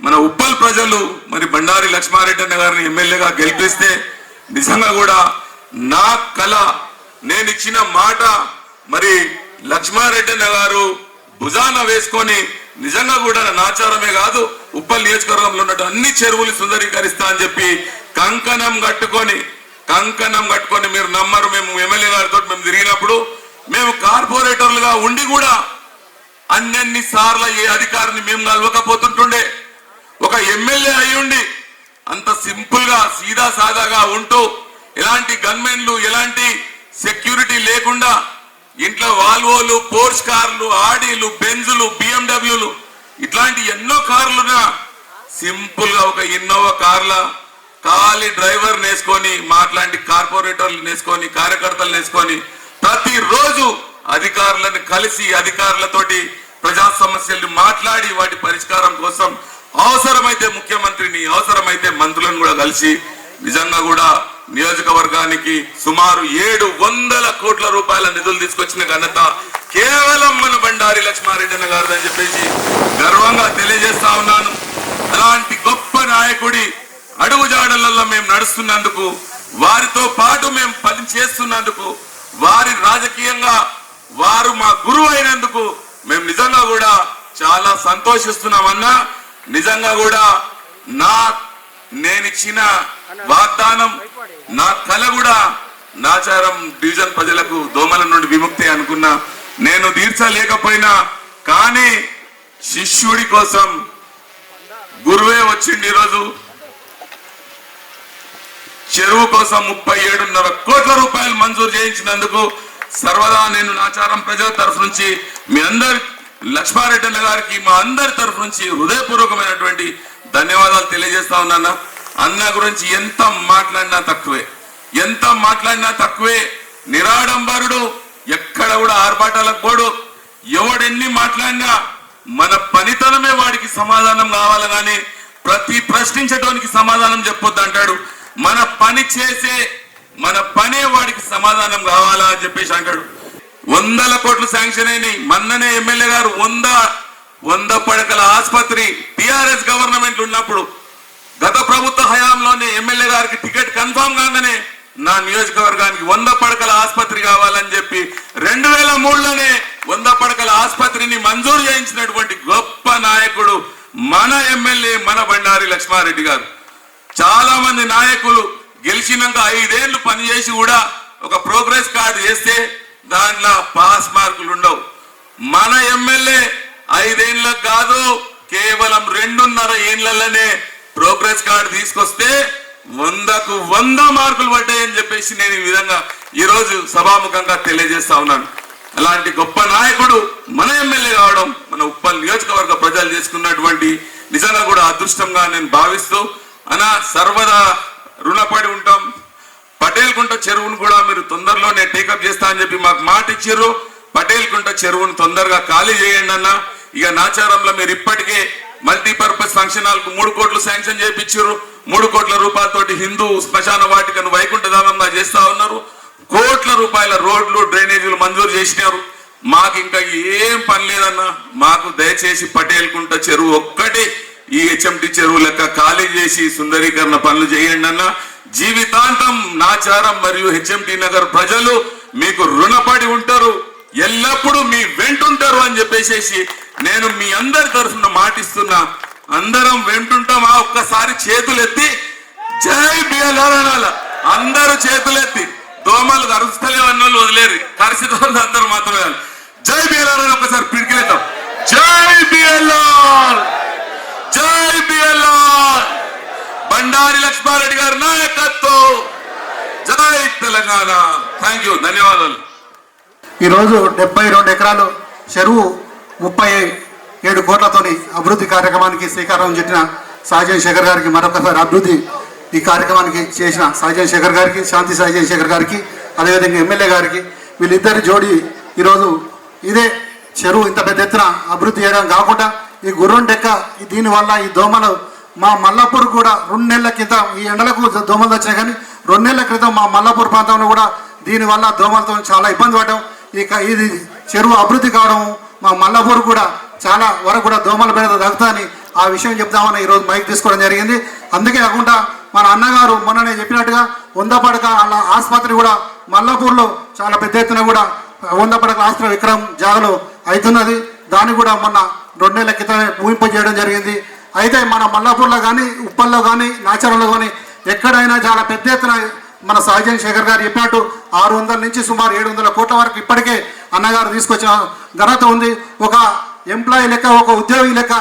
మన ఉప్పల్ ప్రజలు మరి బండారి లక్ష్మారెడ్డి అన్న గారిని ఎమ్మెల్యేగా గెలిపిస్తే నిజంగా కూడా నా కళ, నేను ఇచ్చిన మాట మరి లక్ష్మారెడ్డి అన్న గారు భుజాన వేసుకొని నిజంగా కూడా నాచారమే కాదు ఉప్పల్ నియోజకవర్గంలో ఉన్నట్టు అన్ని చెరువులు సుందరీకరిస్తా అని చెప్పి కంకణం కట్టుకొని మీరు నమ్మరు, మేము ఎమ్మెల్యే గారితో మేము తిరిగినప్పుడు మేము కార్పొరేటర్లుగా ఉండి కూడా అన్ని సార్లు ఏ అధికారిని మేము కలవకపోతుంటుండే. ఒక ఎమ్మెల్యే అయి ఉండి అంత సింపుల్ గా సీదా సాదాగా ఉంటూ ఎలాంటి గన్మెన్లు ఎలాంటి సెక్యూరిటీ లేకుండా ఇంట్లో వాల్వోలు, పోర్ష్ కార్లు, ఆడీలు, బెంజులు, బిఎండబ్ల్యూలు ఇట్లాంటి ఎన్నో కార్లున్నా సింపుల్ గా ఒక ఇన్నోవా కార్ల ఖాళీ డ్రైవర్ నేసుకొని మాట్లాంటి కార్పొరేటర్లు నేసుకొని కార్యకర్తలు నేసుకొని ప్రతిరోజు అధికారులను కలిసి అధికారులతోటి ప్రజా సమస్యలు మాట్లాడి వాటి పరిష్కారం కోసం అవసరమైతే ముఖ్యమంత్రిని, అవసరమైతే మంత్రులను కూడా కలిసి నిజంగా కూడా నియోజకవర్గానికి సుమారు 700 కోట్ల రూపాయల నిధులు తీసుకొచ్చిన ఘనత కేవలం మన బండారి లక్ష్మారెడ్డి అన్న గారు అని చెప్పేసి గర్వంగా తెలియజేస్తా ఉన్నాను. అలాంటి గొప్ప నాయకుడి అడుగుజాడలలో మేము నడుస్తున్నందుకు, వారితో పాటు మేము పని చేస్తున్నందుకు, వారి రాజకీయంగా వారు మా గురువు అయినందుకు మేము నిజంగా కూడా చాలా సంతోషిస్తున్నామన్నా. నిజంగా కూడా నేనిచ్చిన వాగ్దానం, నా కల కూడా నాచారం డివిజన్ ప్రజలకు దోమల నుండి విముక్తి అనుకున్నా. నేను తీర్చలేకపోయినా కానీ శిష్యుడి కోసం గురువే వచ్చింది. ఈరోజు చెరువు కోసం 37.5 కోట్ల రూపాయలు మంజూరు చేయించినందుకు సర్వదా నేను నాచారం ప్రజల తరఫు నుంచి మీ అందరి లక్ష్మారెడ్డి అన్న గారికి మా అందరి తరఫు నుంచి హృదయపూర్వకమైనటువంటి ధన్యవాదాలు తెలియజేస్తా ఉన్నాను. అన్న గురించి ఎంత మాట్లాడినా తక్కువే, ఎంత మాట్లాడినా తక్కువే. నిరాడంబరుడు, ఎక్కడ కూడా ఆర్భాటాలకు పోడు. ఎవడెన్ని మాట్లాడినా మన పనితనమే వాడికి సమాధానం కావాలి కానీ ప్రతి ప్రశ్నించడానికి సమాధానం చెప్పొద్దు అంటాడు. మన పని చేసే మన పనే వాడికి సమాధానం కావాలా అని చెప్పేసి అంటాడు. 100 కోట్లు శాంక్షన్ అయినాయి. మొన్ననే ఎమ్మెల్యే గారు 100 పడకల ఆసుపత్రి టిఆర్ఎస్ గవర్నమెంట్ ఉన్నప్పుడు గత ప్రభుత్వ హయాంలోనే ఎమ్మెల్యే గారికి టికెట్ కన్ఫర్మ్ కాగానే నా నియోజకవర్గానికి 100 పడకల ఆసుపత్రి కావాలని చెప్పి 2003లోనే 100 పడకల ఆసుపత్రిని మంజూరు చేయించినటువంటి గొప్ప నాయకుడు మన ఎమ్మెల్యే మన బండారి లక్ష్మారెడ్డి గారు. చాలా మంది నాయకులు గెలిచినాక 5 ఏళ్లు పనిచేసి కూడా ఒక ప్రోగ్రెస్ కార్డు చేస్తే దాంట్లో పాస్ మార్కులు ఉండవు. మన ఎమ్మెల్యే 5 ఏళ్ళకు కాదు, కేవలం 2.5 ఏళ్లలోనే ప్రోగ్రెస్ కార్డు తీసుకొస్తే 100కు 100 మార్కులు పడ్డాయని చెప్పేసి నేను ఈ విధంగా ఈరోజు సభాముఖంగా తెలియజేస్తా ఉన్నాను. అలాంటి గొప్ప నాయకుడు మన ఎమ్మెల్యే కావడం మన ఉప్పల్ నియోజకవర్గ ప్రజలు చేసుకున్నటువంటి నిజంగా కూడా అదృష్టంగా నేను భావిస్తూ సర్వదా రుణపడి ఉంటాం. పటేల్ కుంట చెరువును కూడా మీరు తొందరలోనే టేకప్ చేస్తా అని చెప్పి మాకు మాట ఇచ్చారు. పటేల్ కుంట చెరువును తొందరగా ఖాళీ చేయండి అన్న. ఇక నాచారంలో మీరు ఇప్పటికే మల్టీపర్పస్ ఫంక్షన్ హాల్ కు 3 కోట్లు శాంక్షన్ చేయించారు. 3 కోట్ల రూపాయలతోటి హిందూ శ్మశాన వాటికను వైకుంఠధామంగా చేస్తా ఉన్నారు. కోట్ల రూపాయల రోడ్లు డ్రైనేజీలు మంజూరు చేసినారు. మాకు ఇంకా ఏం పని లేదన్నా. మాకు దయచేసి పటేల్ కుంట చెరువు ఒక్కటి ఈ హెచ్ఎంటి చెరువు లెక్క ఖాళీ చేసి సుందరీకరణ పనులు చేయండి అన్న. జీవితాంతం నాచారం మరియు హెచ్ఎంటి నగర్ ప్రజలు మీకు రుణపడి ఉంటారు, ఎల్లప్పుడూ మీ వెంటుంటారు అని చెప్పేసి నేను మీ అందరి తరఫున మాటిస్తున్నా. అందరం వెంటుంటామా? ఒక్కసారి చేతులెత్తి జై బిఎల్ఆర్ అనాల. అందరూ చేతులెత్తి. దోమలు కరుస్తలేవన్న వాళ్ళు వదిలేరు, కరిసిన వాళ్ళు అందరూ మాత్రమే జై బిఎల్ఆర్ అని ఒక్కసారి పిడికిలేద్దాం. జై బిఎల్ఆర్, జై బిఎల్ఆర్. బండారి లక్ష్మారెడ్డి గారి నాయకత్వం. జై తెలంగాణ. థ్యాంక్ యూ, ధన్యవాదాలు. ఈరోజు 72 ఎకరాలు చెరువు 37 కోట్లతోని అభివృద్ధి కార్యక్రమానికి శ్రీకారం చుట్టిన సాయి శేఖర్ గారికి మరొకసారి అభివృద్ధి ఈ కార్యక్రమానికి చేసిన సాయి శేఖర్ గారికి, శాంతి సాయి శేఖర్ గారికి, అదేవిధంగా ఎమ్మెల్యే గారికి, వీళ్ళిద్దరి జోడి ఈరోజు ఇదే చెరువు ఇంత పెద్ద ఎత్తున అభివృద్ధి చేయడం కాకుండా ఈ గుర్రం డెక్క దీనివల్ల ఈ దోమలు మా మల్లాపూర్ కూడా 2 నెలల క్రితం, ఈ ఎండలకు దోమలు వచ్చినాయి కానీ 2 నెలల క్రితం మా మల్లాపూర్ ప్రాంతంలో కూడా దీనివల్ల దోమలతో చాలా ఇబ్బంది పడ్డాం. ఇది చెరువు అభివృద్ధి కావడం మా మల్లాపూర్ కూడా చాలా వరకు కూడా దోమల మీద తగ్గుతాయని ఆ విషయం చెప్తామని ఈరోజు మైక్ తీసుకోవడం జరిగింది. అందుకే కాకుండా మన అన్నగారు మొన్ననే చెప్పినట్టుగా 100 పడక ఆసుపత్రి కూడా మల్లాపూర్లో చాలా పెద్ద ఎత్తున కూడా 100 పడకల ఆసుపత్రి విక్రమ్ జాగలో అవుతున్నది. దాన్ని కూడా మొన్న 2 నెలల క్రితమే ఊహింపజేయడం జరిగింది. అయితే మన మల్లాపూర్లో కానీ, ఉప్పల్లో కానీ, నాచారంలో కానీ ఎక్కడైనా చాలా పెద్ద ఎత్తున మన సాయి శేఖర్ గారు చెప్పినట్టు 600 నుంచి సుమారు 700 కోట్ల వరకు ఇప్పటికే అన్నగారు తీసుకొచ్చిన ఘనత ఉంది. ఒక ఎంప్లాయీ లెక్క, ఒక ఉద్యోగి లెక్క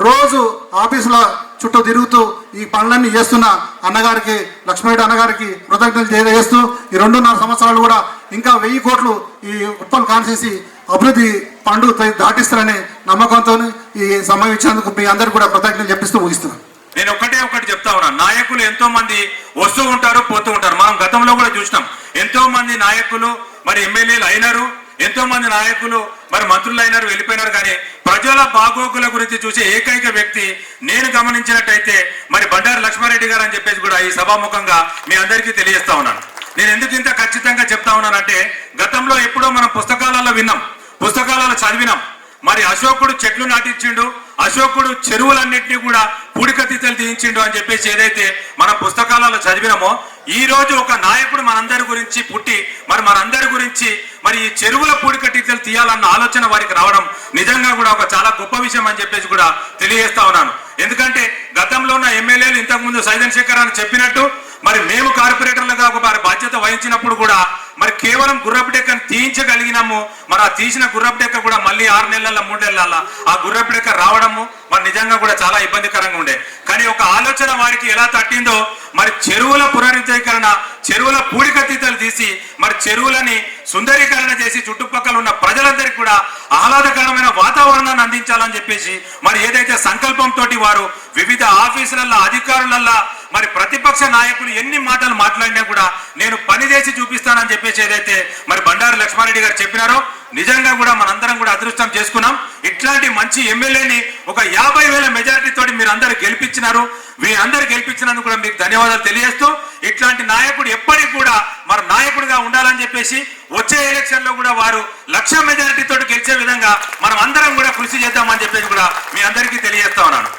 రోజు ఆఫీసుల చుట్టూ తిరుగుతూ ఈ పనులన్నీ చేస్తున్న అన్నగారికి, లక్ష్మీరెడ్డి అన్నగారికి కృతజ్ఞతలు తెలియజేస్తూ ఈ 2.5 సంవత్సరాలు కూడా ఇంకా 1000 కోట్లు ఈ ఉప్పల్ కాన్స్టిట్యూన్సీ అభివృద్ధి పండు దాటిస్తారనే నమ్మకంతో ఈ సమయం ఇచ్చేందుకు మీ అందరికీ కూడా కృతజ్ఞతలు చెప్పిస్తూ ముగిస్తున్నాను. నేను ఒకటి చెప్తా ఉన్నా. నాయకులు ఎంతో మంది వస్తూ ఉంటారు, పోతూ ఉంటారు. మనం గతంలో కూడా చూసినాం. ఎంతో మంది నాయకులు మరి ఎమ్మెల్యేలు అయినారు, ఎంతో మంది నాయకులు మరి మంత్రులు అయినారు, వెళ్ళిపోయినారు, కానీ ప్రజల బాగోగుల గురించి చూసే ఏకైక వ్యక్తి నేను గమనించినట్టయితే మరి బండారు లక్ష్మారెడ్డి గారు అని చెప్పేసి కూడా ఈ సభాముఖంగా మీ అందరికీ తెలియజేస్తా ఉన్నాను. నేను ఎందుకు ఇంత ఖచ్చితంగా చెప్తా ఉన్నానంటే, గతంలో ఎప్పుడో మనం పుస్తకాలలో విన్నాం, పుస్తకాలలో చదివినాం. మరి అశోకుడు చెట్లు నాటించిండు, అశోకుడు చెరువులన్నింటినీ కూడా పూడికతీతలు తీయించిండు అని చెప్పేసి ఏదైతే మనం పుస్తకాలలో చదివినామో, ఈ రోజు ఒక నాయకుడు మనందరి గురించి పుట్టి మరి మనందరి గురించి మరి ఈ చెరువుల పూడికతీతలు తీయాలన్న ఆలోచన వారికి రావడం నిజంగా కూడా ఒక చాలా గొప్ప విషయం అని చెప్పేసి కూడా తెలియజేస్తా ఉన్నాను. ఎందుకంటే గతంలో ఉన్న ఎమ్మెల్యేలు ఇంతకుముందు సైదన్ శేఖర్ అని చెప్పినట్టు మరి మేము కార్పొరేటర్లుగా ఒక బాధ్యత వహించినప్పుడు కూడా మరి కేవలం గుర్రపు డెక్కను తీయించగలిగినాము. మరి ఆ తీసిన గుర్రపు డెక్క కూడా మళ్ళీ 6 నెలల 3 నెలల ఆ గుర్రపు డెక్క రావడము మరి నిజంగా కూడా చాలా ఇబ్బందికరంగా ఉండే. కానీ ఒక ఆలోచన వారికి ఎలా తట్టిందో, మరి చెరువుల పునరుద్ధరీకరణ, చెరువుల పూడికతీతలు తీసి మరి చెరువులని సుందరీకరణ చేసి చుట్టుపక్కల ఉన్న ప్రజలందరికీ కూడా ఆహ్లాదకరమైన వాతావరణాన్ని అందించాలని చెప్పేసి మరి ఏదైతే సంకల్పంతో వారు వివిధ ఆఫీసులలో అధికారులల్లో మరి ప్రతిపక్ష నాయకులు ఎన్ని మాటలు మాట్లాడినా కూడా నేను పని చేసి చూపిస్తానని చెప్పేసి ఏదైతే మరి బండారు లక్ష్మారెడ్డి గారు చెప్పినారో, నిజంగా కూడా మనందరం కూడా అదృష్టం చేసుకున్నాం. ఇట్లాంటి మంచి ఎమ్మెల్యేని ఒక 50,000 మెజారిటీతో మీరు అందరు గెలిపించినారు. మీ అందరు గెలిపించినందుకు కూడా మీకు ధన్యవాదాలు తెలియజేస్తూ, ఇట్లాంటి నాయకుడు ఎప్పటికి కూడా మరి నాయకుడిగా ఉండాలని చెప్పేసి వచ్చే ఎలక్షన్ లో కూడా వారు 1,00,000 మెజారిటీతో గెలిచే విధంగా మనం అందరం కూడా కృషి చేద్దామని చెప్పేసి కూడా మీ అందరికీ తెలియజేస్తా ఉన్నాను.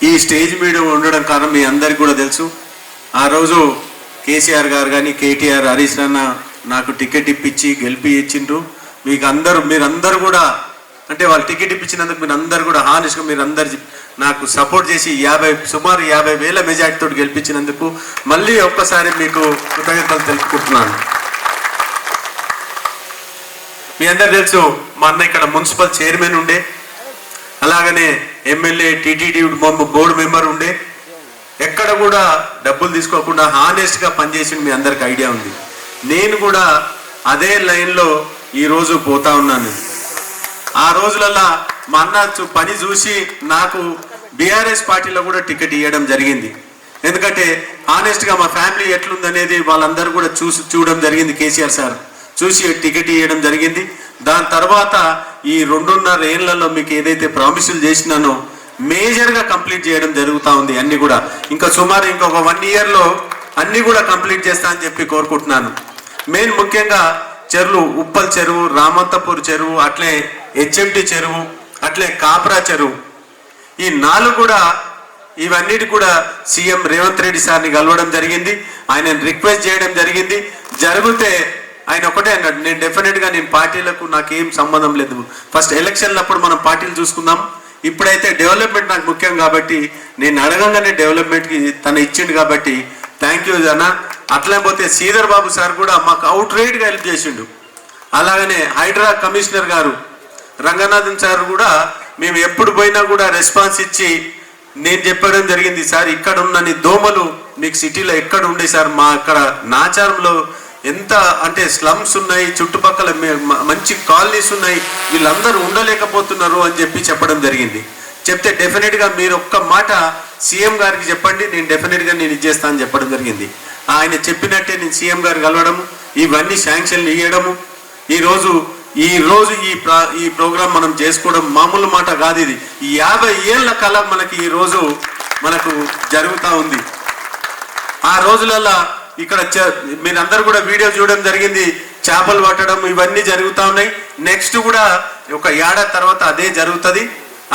ఈ స్టేజ్ మీద ఉండడం కారణం మీ అందరికి కూడా తెలుసు. ఆ రోజు కేసీఆర్ గారు కానీ కేటీఆర్ హరీష్ రాన్న నాకు టికెట్ ఇప్పించి గెలిపించిండ్రు. మీరందరూ కూడా అంటే వాళ్ళు టికెట్ ఇప్పించినందుకు మీరు అందరు కూడా హానెస్ట్గా మీరు అందరు నాకు సపోర్ట్ చేసి సుమారు 50,000 మెజార్టీతో గెలిపించినందుకు మళ్ళీ ఒక్కసారి మీకు కృతజ్ఞతలు తెలుపుకుంటున్నాను. మీ అందరు తెలుసు, మా అన్న ఇక్కడ మున్సిపల్ చైర్మన్ ఉండే, అలాగనే ఎమ్మెల్యే టీటీడీ బోర్డు మెంబర్ ఉండే. ఎక్కడ కూడా డబ్బులు తీసుకోకుండా హానెస్ట్గా పనిచేసి మీ అందరికి ఐడియా ఉంది. నేను కూడా అదే లైన్లో ఈరోజు పోతా ఉన్నాను. ఆ రోజులలో మా అన్న పని చూసి నాకు బీఆర్ఎస్ పార్టీలో కూడా టికెట్ ఇవ్వడం జరిగింది. ఎందుకంటే హానెస్ట్గా మా ఫ్యామిలీ ఎట్లుందనేది వాళ్ళందరూ కూడా చూడడం జరిగింది. కేసీఆర్ సార్ చూసి టికెట్ ఇవ్వడం జరిగింది. దాని తర్వాత ఈ 2.5 ఏళ్లలో మీకు ఏదైతే ప్రామిసులు చేసినానో మేజర్గా కంప్లీట్ చేయడం జరుగుతూ ఉంది. అన్ని కూడా ఇంకా సుమారు ఇంకొక 1 ఇయర్లో అన్ని కూడా కంప్లీట్ చేస్తా అని చెప్పి కోరుకుంటున్నాను. మెయిన్ ముఖ్యంగా చెరువులు, ఉప్పల్ చెరువు, రామంతపూర్ చెరువు, అట్లే హెచ్ఎంటి చెరువు, అట్లే కాప్రా చెరువు, ఈ 4 కూడా ఇవన్నిటి కూడా సీఎం రేవంత్ రెడ్డి సార్ని కలవడం జరిగింది. ఆయన రిక్వెస్ట్ చేయడం జరిగింది. జరిగితే ఆయన ఒకటే అన్నాడు, నేను డెఫినెట్గా నేను పార్టీలకు నాకేం సంబంధం లేదు, ఫస్ట్ ఎలక్షన్లప్పుడు మనం పార్టీలు చూసుకుందాం, ఇప్పుడైతే డెవలప్మెంట్ నాకు ముఖ్యం కాబట్టి నేను అడగంగానే డెవలప్మెంట్కి తను ఇచ్చిండు కాబట్టి థ్యాంక్ యూ అన్న. అట్లా పోతే శ్రీధర్ బాబు సార్ కూడా మాకు అవుట్ రైట్గా హెల్ప్ చేసిండు. అలాగనే హైడ్రా కమిషనర్ గారు రంగనాథన్ సార్ కూడా మేము ఎప్పుడు పోయినా కూడా రెస్పాన్స్ ఇచ్చి నేను చెప్పడం జరిగింది, సార్ ఇక్కడ ఉన్న దోమలు మీకు సిటీలో ఎక్కడ ఉండే సార్, మా అక్కడ నాచారంలో ఎంత అంటే స్లమ్స్ ఉన్నాయి, చుట్టుపక్కల మంచి కాలనీస్ ఉన్నాయి, వీళ్ళందరూ ఉండలేకపోతున్నారు అని చెప్పడం జరిగింది. చెప్తే డెఫినెట్గా మీరు ఒక్క మాట సీఎం గారికి చెప్పండి, నేను డెఫినెట్గా నేను ఇచ్చేస్తాను అని చెప్పడం జరిగింది. ఆయన చెప్పినట్టే నేను సీఎం గారు కలవడము, ఇవన్నీ శాంక్షన్లు ఇవ్వడము, ఈరోజు ఈ ప్రోగ్రాం మనం చేసుకోవడం మామూలు మాట కాదు. ఇది 50 ఏళ్ల కళ మనకి ఈరోజు మనకు జరుగుతూ ఉంది. ఆ రోజులలో ఇక్కడ మీరందరూ కూడా వీడియో చూడడం జరిగింది, చేపలు పట్టడం ఇవన్నీ జరుగుతూ ఉన్నాయి. నెక్స్ట్ కూడా ఒక ఏడాది తర్వాత అదే జరుగుతుంది.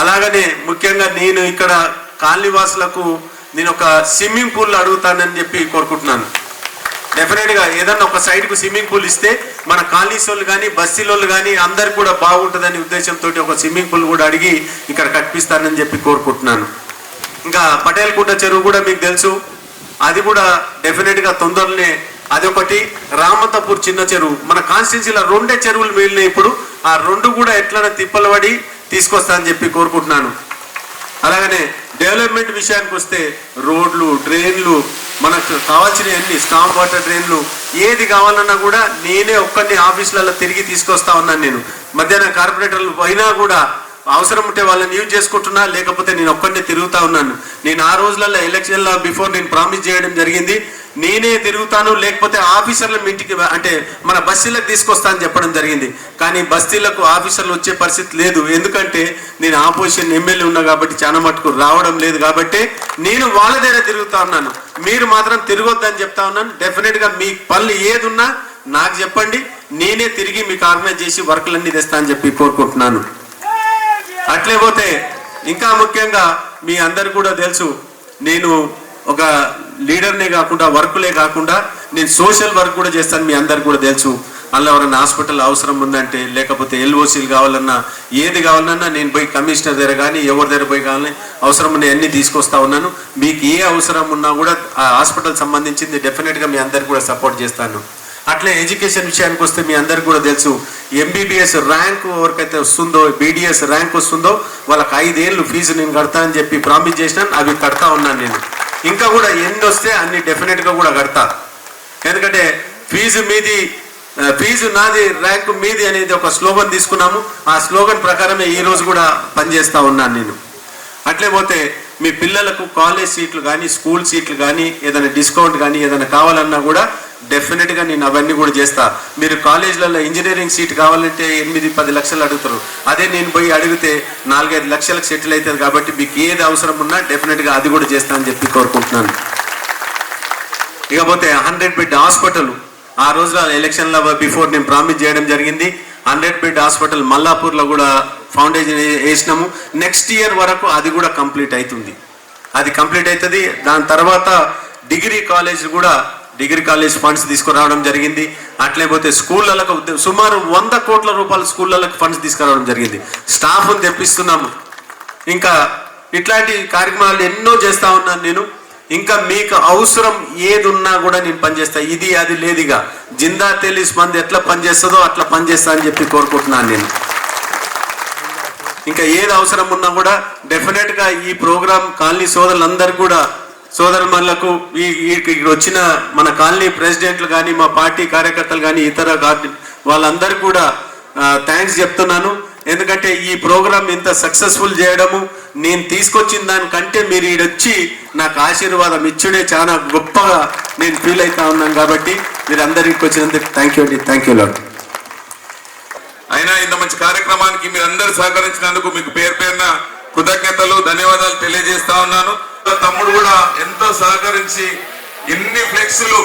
అలాగనే ముఖ్యంగా నేను ఇక్కడ కాలనీవాసులకు నేను ఒక స్విమ్మింగ్ పూల్ అడుగుతానని చెప్పి కోరుకుంటున్నాను. డెఫినెట్గా ఏదన్నా ఒక సైడ్కు స్విమ్మింగ్ పూల్ ఇస్తే మన కాలనీస్ వాళ్ళు కానీ బస్తీలోళ్ళు కానీ అందరికి కూడా బాగుంటుందని ఉద్దేశంతో ఒక స్విమ్మింగ్ పూల్ కూడా అడిగి ఇక్కడ కట్టిస్తానని చెప్పి కోరుకుంటున్నాను. ఇంకా పటేల్ గుట్ట చెరువు కూడా మీకు తెలుసు, అది కూడా డెఫినెట్గా తొందరనే, అదొకటి. రామంతపూర్ చిన్న చెరువు, మన కాన్స్టిట్యున్సీలో 2 చెరువులు మిగిలినాయి. ఇప్పుడు ఆ 2 కూడా ఎట్లనే తిప్పలు పడి తీసుకొస్తా అని చెప్పి కోరుకుంటున్నాను. అలాగనే డెవలప్మెంట్ విషయానికి వస్తే రోడ్లు, డ్రైన్లు, మనకు కావాల్సిన అన్ని స్టామ్ వాటర్ డ్రైన్లు ఏది కావాలన్నా కూడా నేనే ఒక్కడిని ఆఫీసులలో తిరిగి తీసుకొస్తా ఉన్నాను. నేను మధ్యాహ్నం కార్పొరేటర్లు అయినా కూడా అవసరం ఉంటే వాళ్ళని యూజ్ చేసుకుంటున్నా, లేకపోతే నేను ఒక్కడినే తిరుగుతా ఉన్నాను. నేను ఆ రోజులలో ఎలక్షన్ల బిఫోర్ నేను ప్రామిస్ చేయడం జరిగింది, నేనే తిరుగుతాను, లేకపోతే ఆఫీసర్ల ఇంటికి అంటే మన బస్తీలకు తీసుకొస్తా అని చెప్పడం జరిగింది. కానీ బస్తీలకు ఆఫీసర్లు వచ్చే పరిస్థితి లేదు. ఎందుకంటే నేను ఆపోజిషన్ ఎమ్మెల్యే ఉన్నా కాబట్టి చాలా మటుకు రావడం లేదు. కాబట్టి నేను వాళ్ళ దగ్గర తిరుగుతా ఉన్నాను. మీరు మాత్రం తిరగొద్దని చెప్తా ఉన్నాను. డెఫినెట్గా మీ పనులు ఏది ఉన్నా నాకు చెప్పండి, నేనే తిరిగి మీకు ఆర్గనైజ్ చేసి వర్కులన్నీ తెస్తా అని చెప్పి కోరుకుంటున్నాను. అట్లే పోతే ఇంకా ముఖ్యంగా మీ అందరు కూడా తెలుసు, నేను ఒక లీడర్నే కాకుండా వర్కులే కాకుండా నేను సోషల్ వర్క్ కూడా చేస్తాను. మీ అందరు కూడా తెలుసు. అందులో ఎవరైనా హాస్పిటల్ అవసరం ఉందంటే, లేకపోతే ఎల్ఓసీలు కావాలన్నా, ఏది కావాలన్నా నేను పోయి కమిషనర్ దగ్గర కానీ ఎవరి దగ్గర పోయి కావాలని అవసరం ఉన్నాయి అన్నీ తీసుకొస్తా ఉన్నాను. మీకు ఏ అవసరం ఉన్నా కూడా ఆ హాస్పిటల్ సంబంధించింది డెఫినెట్గా మీ అందరికి కూడా సపోర్ట్ చేస్తాను. అట్లే ఎడ్యుకేషన్ విషయానికి వస్తే మీ అందరికి కూడా తెలుసు, ఎంబీబీఎస్ ర్యాంక్ ఎవరికైతే వస్తుందో, బీడీఎస్ ర్యాంక్ వస్తుందో వాళ్ళకి 5 ఏళ్ళు ఫీజు నేను కడతా అని చెప్పి ప్రామిస్ చేసినాను. అవి కడతా ఉన్నాను నేను. ఇంకా కూడా ఎన్ని వస్తే అన్ని డెఫినెట్గా కూడా కడతా. ఎందుకంటే ఫీజు నాది ర్యాంకు మీది అనేది ఒక స్లోగన్ తీసుకున్నాము. ఆ స్లోగన్ ప్రకారమే ఈరోజు కూడా పనిచేస్తూ ఉన్నాను నేను. అట్లే పోతే మీ పిల్లలకు కాలేజ్ సీట్లు కానీ స్కూల్ సీట్లు కానీ ఏదైనా డిస్కౌంట్ కానీ ఏదైనా కావాలన్నా కూడా డెఫినెట్గా నేను అవన్నీ కూడా చేస్తా. మీరు కాలేజీలలో ఇంజనీరింగ్ సీట్ కావాలంటే 8-10 లక్షలు అడుగుతారు. అదే నేను పోయి అడిగితే 4-5 లక్షలకు సెటిల్ అవుతుంది. కాబట్టి మీకు ఏది అవసరం ఉన్నా డెఫినెట్గా అది కూడా చేస్తా అని చెప్పి కోరుకుంటున్నాను. ఇకపోతే 100 బెడ్ హాస్పిటల్ ఆ రోజుల ఎలక్షన్ల బిఫోర్ నేను ప్రామిస్ చేయడం జరిగింది. 100 బెడ్ హాస్పిటల్ మల్లాపూర్లో కూడా ఫౌండేషన్ వేసినాము. నెక్స్ట్ ఇయర్ వరకు అది కూడా కంప్లీట్ అవుతుంది. అది కంప్లీట్ అవుతుంది. దాని తర్వాత డిగ్రీ కాలేజ్ ఫండ్స్ తీసుకురావడం జరిగింది. అట్లే పోతే స్కూళ్ళకు సుమారు 100 కోట్ల రూపాయల స్కూళ్ళకు ఫండ్స్ తీసుకురావడం జరిగింది. స్టాఫ్ని తెప్పిస్తున్నాము. ఇంకా ఇట్లాంటి కార్యక్రమాలు ఎన్నో చేస్తా ఉన్నాను నేను. ఇంకా మీకు అవసరం ఏది ఉన్నా కూడా నేను పనిచేస్తా. ఇది అది లేదుగా జిందా తెలి స్పంద్ ఎట్లా పనిచేస్తుందో అట్లా పనిచేస్తా అని చెప్పి కోరుకుంటున్నాను నేను. ఇంకా ఏది అవసరం ఉన్నా కూడా డెఫినెట్గా ఈ ప్రోగ్రాం కాలనీ సోదరులందరూ కూడా సోదరులకు ఇక్కడ వచ్చిన మన కాలనీ ప్రెసిడెంట్లు కానీ మా పార్టీ కార్యకర్తలు కానీ ఇతర వాళ్ళందరూ కూడా థ్యాంక్స్ చెప్తున్నాను. ఎందుకంటే ఈ ప్రోగ్రాం ఇంత సక్సెస్ఫుల్ చేయడము, నేను తీసుకొచ్చిన దానికంటే మీరు ఈడొచ్చి నాకు ఆశీర్వాదం ఇచ్చుడే చాలా గొప్పగా నేను ఫీల్ అవుతా ఉన్నాను. కాబట్టి మీరు అందరికి వచ్చినందుకు థ్యాంక్ యూ అండి. Thank you lord. అయినా ఇంత మంచి కార్యక్రమానికి మీరు అందరూ సహకరించినందుకు మీకు పేరు పేరున కృతజ్ఞతలు, ధన్యవాదాలు తెలియజేస్తా ఉన్నాను. తమ్ముడు కూడా ఎంతో సహకరించి ఎన్ని ఫ్లెక్సులు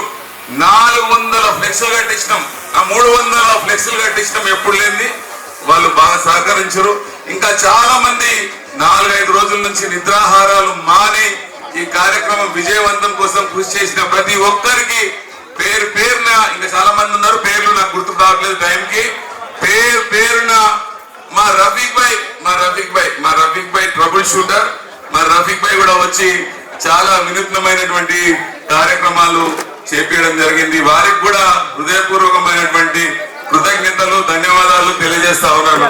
400 ఫ్లెక్సులు కట్టించినాం. ఆ 300 ఫ్లెక్సులు కట్టించినాం. ఎప్పుడు లేని వాళ్ళు బాగా సహకరించరు. ఇంకా చాలా మంది 4-5 రోజుల నుంచి నిద్రాహారాలు మాని ఈ కార్యక్రమం విజయవంతం కోసం కృషి చేసిన ప్రతి ఒక్కరికి పేరు పేరున, ఇంకా చాలా మంది ఉన్నారు, పేర్లు నాకు గుర్తు రావట్లేదు టైంకి, పేరున మా రఫీక్ భాయ్ ట్రబుల్ షూటర్, మా రఫీక్ భాయ్ కూడా వచ్చి చాలా వినూత్నమైనటువంటి కార్యక్రమాలు చేపించడం జరిగింది. వారికి కూడా హృదయపూర్వకమైనటువంటి కృతజ్ఞతలు, ధన్యవాదాలు తెలియజేస్తా ఉన్నాను.